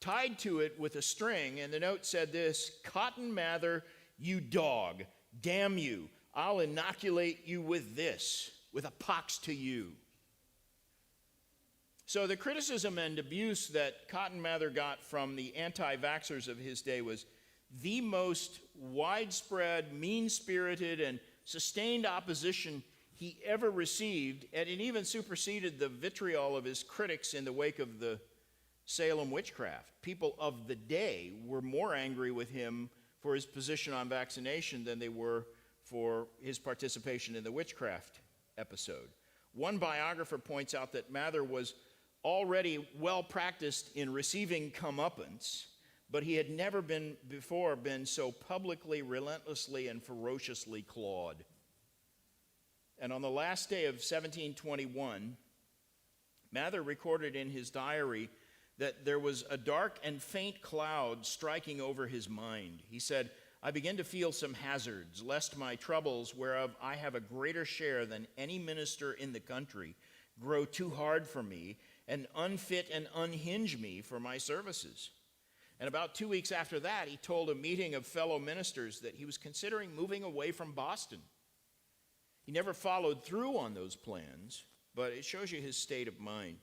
tied to it with a string, and the note said this: "Cotton Mather, you dog, damn you, I'll inoculate you with this, with a pox to you." So the criticism and abuse that Cotton Mather got from the anti-vaxxers of his day was the most widespread, mean-spirited, and sustained opposition he ever received, and it even superseded the vitriol of his critics in the wake of the Salem witchcraft. People of the day were more angry with him for his position on vaccination than they were for his participation in the witchcraft episode. One biographer points out that Mather was already well practiced in receiving comeuppance, but he had never before been so publicly, relentlessly, and ferociously clawed. And on the last day of 1721, Mather recorded in his diary that there was a dark and faint cloud striking over his mind. He said, "I begin to feel some hazards, lest my troubles, whereof I have a greater share than any minister in the country, grow too hard for me, and unfit and unhinge me for my services." And about 2 weeks after that, he told a meeting of fellow ministers that he was considering moving away from Boston. He never followed through on those plans, but it shows you his state of mind.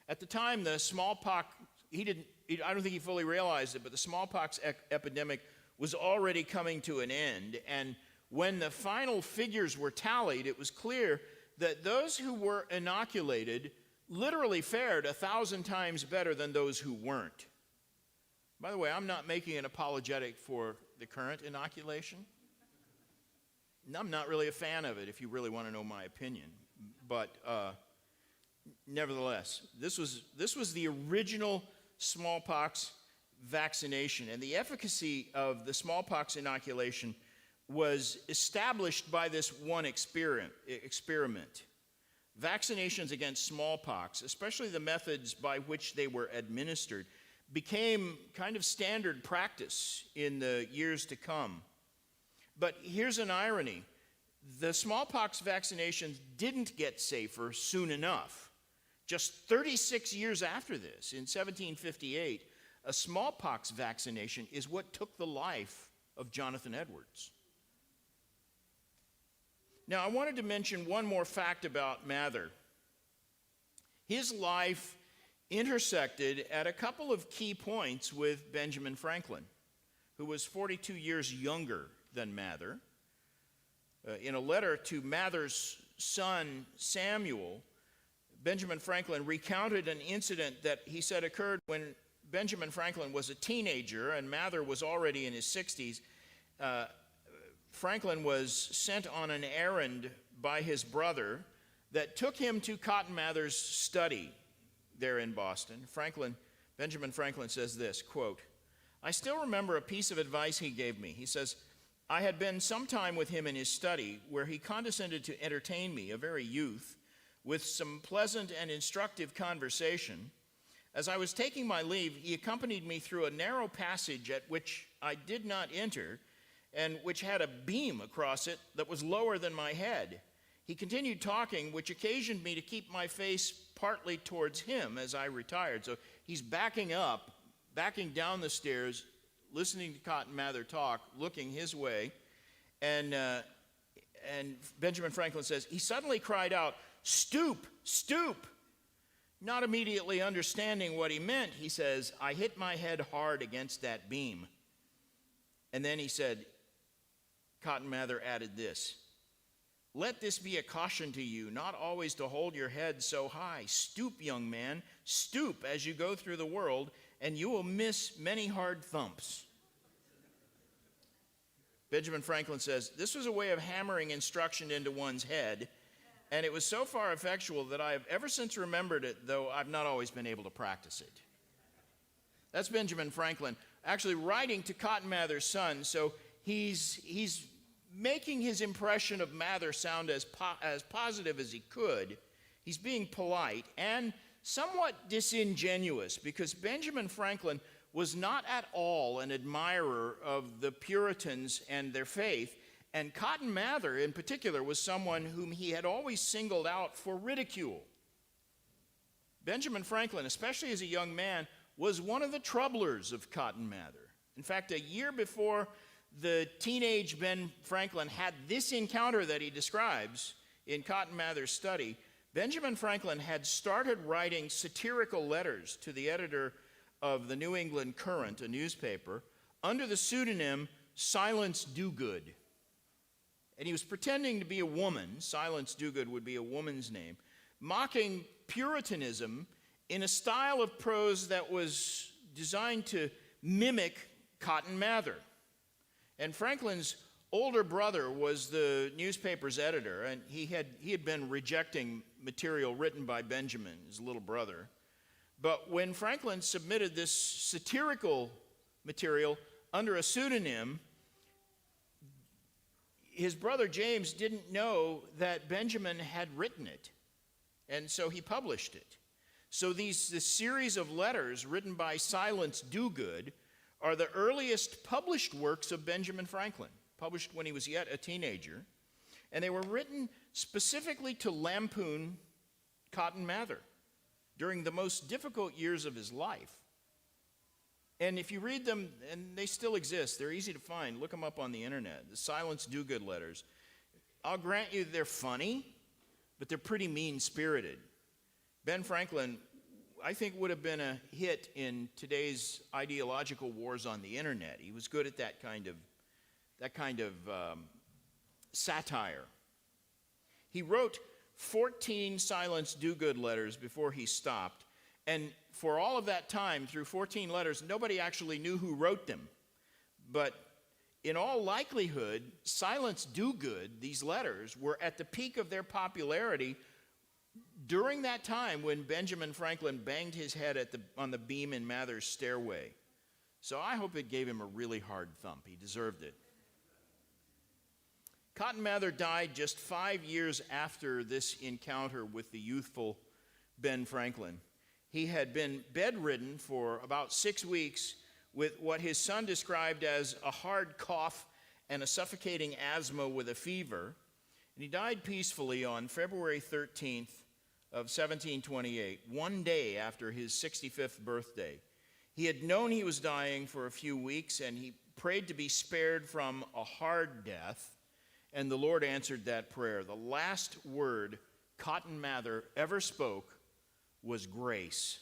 At the time, the smallpox, I don't think he fully realized it, but the smallpox epidemic was already coming to an end. And when the final figures were tallied, it was clear that those who were inoculated literally fared 1,000 times better than those who weren't. By the way, I'm not making an apologetic for the current inoculation. I'm not really a fan of it, if you really want to know my opinion. But nevertheless, this was the original smallpox vaccination, and the efficacy of the smallpox inoculation was established by this one experiment. Vaccinations against smallpox, especially the methods by which they were administered, became kind of standard practice in the years to come. But here's an irony. The smallpox vaccinations didn't get safer soon enough. Just 36 years after this, in 1758, a smallpox vaccination is what took the life of Jonathan Edwards. Now, I wanted to mention one more fact about Mather. His life intersected at a couple of key points with Benjamin Franklin, who was 42 years younger than Mather. In a letter to Mather's son Samuel, Benjamin Franklin recounted an incident that he said occurred when Benjamin Franklin was a teenager and Mather was already in his 60s. Franklin was sent on an errand by his brother that took him to Cotton Mather's study there in Boston. Benjamin Franklin says this, quote, "I still remember a piece of advice he gave me." He says, "I had been some time with him in his study where he condescended to entertain me, a very youth, with some pleasant and instructive conversation. As I was taking my leave, he accompanied me through a narrow passage at which I did not enter, and which had a beam across it that was lower than my head. He continued talking, which occasioned me to keep my face partly towards him as I retired. So he's backing up, backing down the stairs, listening to Cotton Mather talk, looking his way. And Benjamin Franklin says, he suddenly cried out, "Stoop, stoop!" Not immediately understanding what he meant, he says, I hit my head hard against that beam. And then he said, Cotton Mather added this, "Let this be a caution to you, not always to hold your head so high. Stoop, young man, stoop as you go through the world, and you will miss many hard thumps." Benjamin Franklin says, this was a way of hammering instruction into one's head, and it was so far effectual that I have ever since remembered it, though I've not always been able to practice it. That's Benjamin Franklin actually writing to Cotton Mather's son, so he's making his impression of Mather sound as positive as he could. He's being polite and somewhat disingenuous, because Benjamin Franklin was not at all an admirer of the Puritans and their faith, and Cotton Mather in particular was someone whom he had always singled out for ridicule. Benjamin Franklin, especially as a young man, was one of the troublers of Cotton Mather. In fact, a year before the teenage Ben Franklin had this encounter that he describes in Cotton Mather's study, Benjamin Franklin had started writing satirical letters to the editor of the New England Courant, a newspaper, under the pseudonym Silence Dogood. And he was pretending to be a woman. Silence Dogood would be a woman's name, mocking Puritanism in a style of prose that was designed to mimic Cotton Mather. And Franklin's older brother was the newspaper's editor, and he had been rejecting material written by Benjamin, his little brother. But when Franklin submitted this satirical material under a pseudonym, his brother James didn't know that Benjamin had written it, and so he published it. So this series of letters written by Silence Dogood are the earliest published works of Benjamin Franklin, published when he was yet a teenager, and they were written specifically to lampoon Cotton Mather during the most difficult years of his life. And if you read them, and they still exist, they're easy to find, look them up on the internet, the Silence Dogood letters. I'll grant you they're funny, but they're pretty mean-spirited. Ben Franklin, I think, would have been a hit in today's ideological wars on the internet. He was good at that kind of satire. He wrote 14 Silence Dogood letters before he stopped, and for all of that time, through 14 letters, nobody actually knew who wrote them. But in all likelihood, Silence Dogood, these letters, were at the peak of their popularity during that time when Benjamin Franklin banged his head on the beam in Mather's stairway. So I hope it gave him a really hard thump. He deserved it. Cotton Mather died just 5 years after this encounter with the youthful Ben Franklin. He had been bedridden for about 6 weeks with what his son described as a hard cough and a suffocating asthma with a fever. And he died peacefully on February 13th of 1728, one day after his 65th birthday. He had known he was dying for a few weeks, and he prayed to be spared from a hard death, and the Lord answered that prayer. The last word Cotton Mather ever spoke was grace.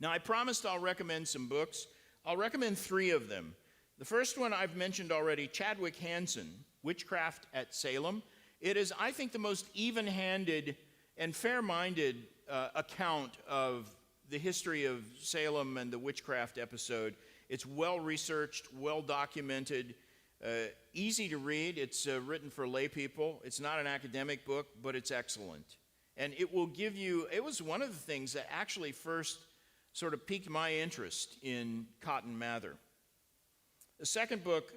Now, I promised I'll recommend some books. I'll recommend 3 of them. The first one I've mentioned already, Chadwick Hansen, Witchcraft at Salem. It is, I think, the most even-handed and fair-minded account of the history of Salem and the witchcraft episode. It's well-researched, well-documented, easy to read. It's written for lay people. It's not an academic book, but it's excellent. And it will give you, it was one of the things that actually first sort of piqued my interest in Cotton Mather. The second book,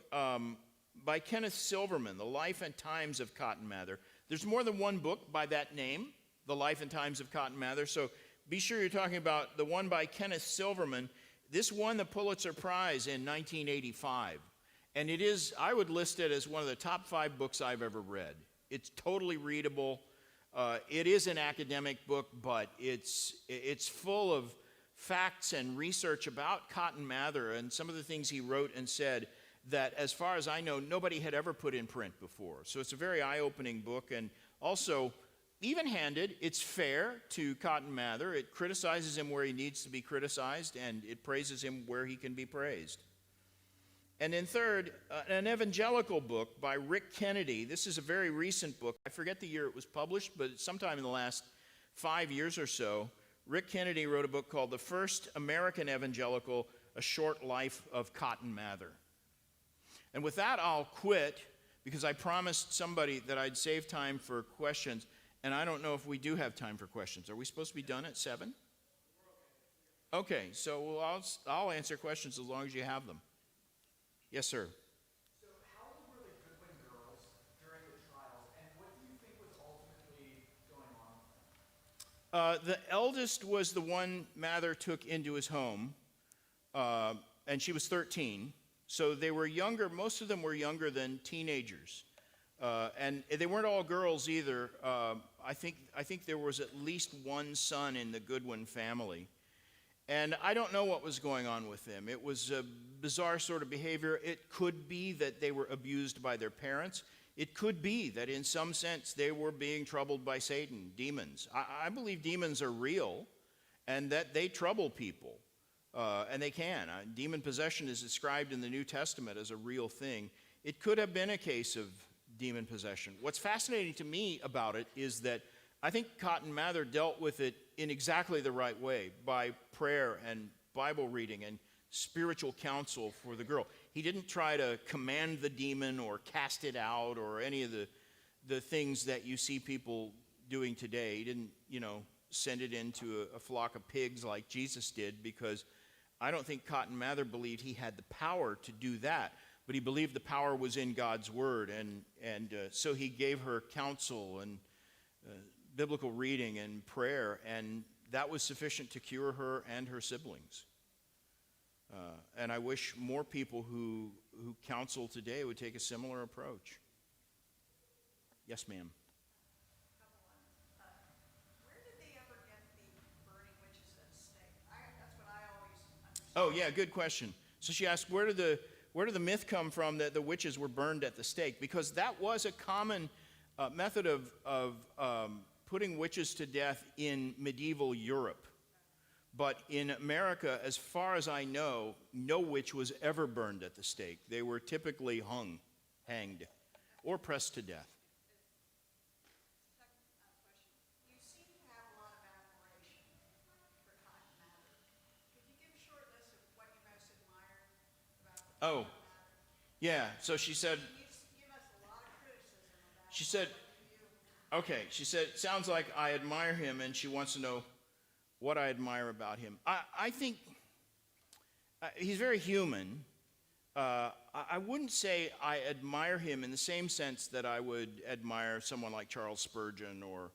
by Kenneth Silverman, The Life and Times of Cotton Mather. There's more than one book by that name, The Life and Times of Cotton Mather, so be sure you're talking about the one by Kenneth Silverman. This won the Pulitzer Prize in 1985. And it is, I would list it as one of the top 5 books I've ever read. It's totally readable. It is an academic book, but it's full of facts and research about Cotton Mather and some of the things he wrote and said that, as far as I know, nobody had ever put in print before. So it's a very eye-opening book, and also even-handed. It's fair to Cotton Mather. It criticizes him where he needs to be criticized, and it praises him where he can be praised. And then third, an evangelical book by Rick Kennedy. This is a very recent book. I forget the year it was published, but sometime in the last 5 years or so, Rick Kennedy wrote a book called The First American Evangelical, A Short Life of Cotton Mather. And with that, I'll quit, because I promised somebody that I'd save time for questions, and I don't know if we do have time for questions. Are we supposed to be done at 7? Okay, so I'll answer questions as long as you have them. Yes, sir. So how old were the Goodwin girls during the trials, and what do you think was ultimately going on with them? The eldest was the one Mather took into his home, and she was 13. So they were younger. Most of them were younger than teenagers, and they weren't all girls either. I think there was at least one son in the Goodwin family. And I don't know what was going on with them. It was a bizarre sort of behavior. It could be that they were abused by their parents. It could be that in some sense they were being troubled by Satan, demons. I believe demons are real and that they trouble people, and they can. Demon possession is described in the New Testament as a real thing. It could have been a case of demon possession. What's fascinating to me about it is that I think Cotton Mather dealt with it in exactly the right way, by prayer and Bible reading and spiritual counsel for the girl. He didn't try to command the demon or cast it out or any of the things that you see people doing today. He didn't, send it into a flock of pigs like Jesus did, because I don't think Cotton Mather believed he had the power to do that, but he believed the power was in God's word, and so he gave her counsel and biblical reading and prayer, and that was sufficient to cure her and her siblings. And I wish more people who counsel today would take a similar approach. Yes, ma'am. Where did they ever get the burning witches at stake? That's what I always understood. Oh, yeah, good question. So she asked, where did the myth come from that the witches were burned at the stake? Because that was a common method of putting witches to death in medieval Europe. But in America, as far as I know, no witch was ever burned at the stake. They were typically hanged, or pressed to death. Second question. You seem to have a lot of admiration for Cotton Mather. Could you give a short list of what you most admire about Oh, Cotton Mather? yeah, so she said, You give us a lot of criticism about she said, okay, she said, sounds like I admire him, and she wants to know what I admire about him. I think he's very human. I wouldn't say I admire him in the same sense that I would admire someone like Charles Spurgeon or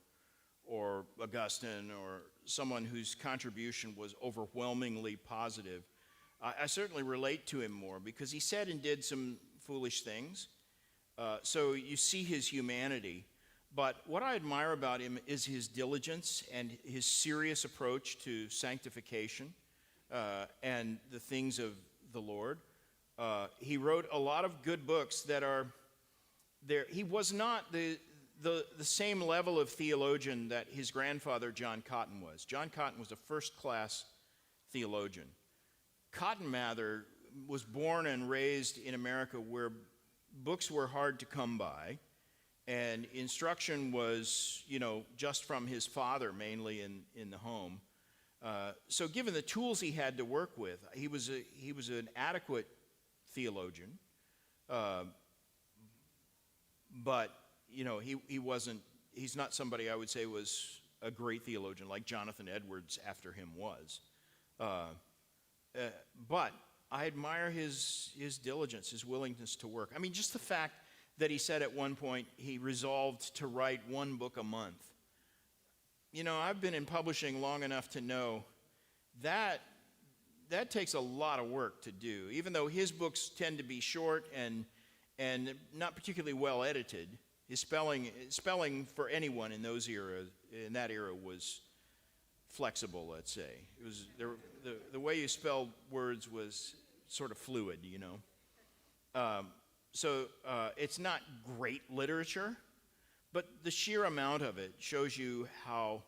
Augustine, or someone whose contribution was overwhelmingly positive. I certainly relate to him more because he said and did some foolish things. So you see his humanity. But what I admire about him is his diligence and his serious approach to sanctification and the things of the Lord. He wrote a lot of good books that are there. He was not the same level of theologian that his grandfather John Cotton was. John Cotton was a first-class theologian. Cotton Mather was born and raised in America where books were hard to come by, and instruction was, just from his father, mainly in the home. So given the tools he had to work with, he was an adequate theologian. But, he's not somebody I would say was a great theologian like Jonathan Edwards after him was. But I admire his diligence, his willingness to work. I mean, just the fact that he said at one point he resolved to write one book a month. I've been in publishing long enough to know that takes a lot of work to do. Even though his books tend to be short and not particularly well edited, his spelling for anyone in that era was flexible. Let's say it was the way you spelled words was sort of fluid. So it's not great literature, but the sheer amount of it shows you how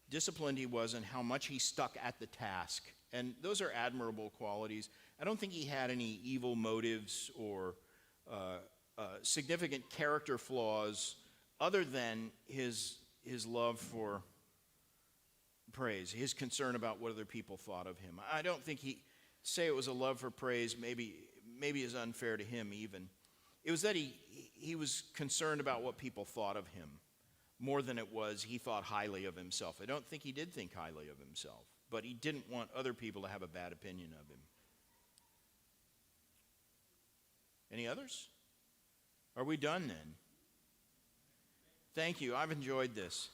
disciplined he was and how much he stuck at the task. And those are admirable qualities. I don't think he had any evil motives or significant character flaws other than his love for praise, his concern about what other people thought of him. I don't think say it was a love for praise maybe is unfair to him even. It was that he was concerned about what people thought of him more than it was he thought highly of himself. I don't think he did think highly of himself, but he didn't want other people to have a bad opinion of him. Any others? Are we done then? Thank you. I've enjoyed this.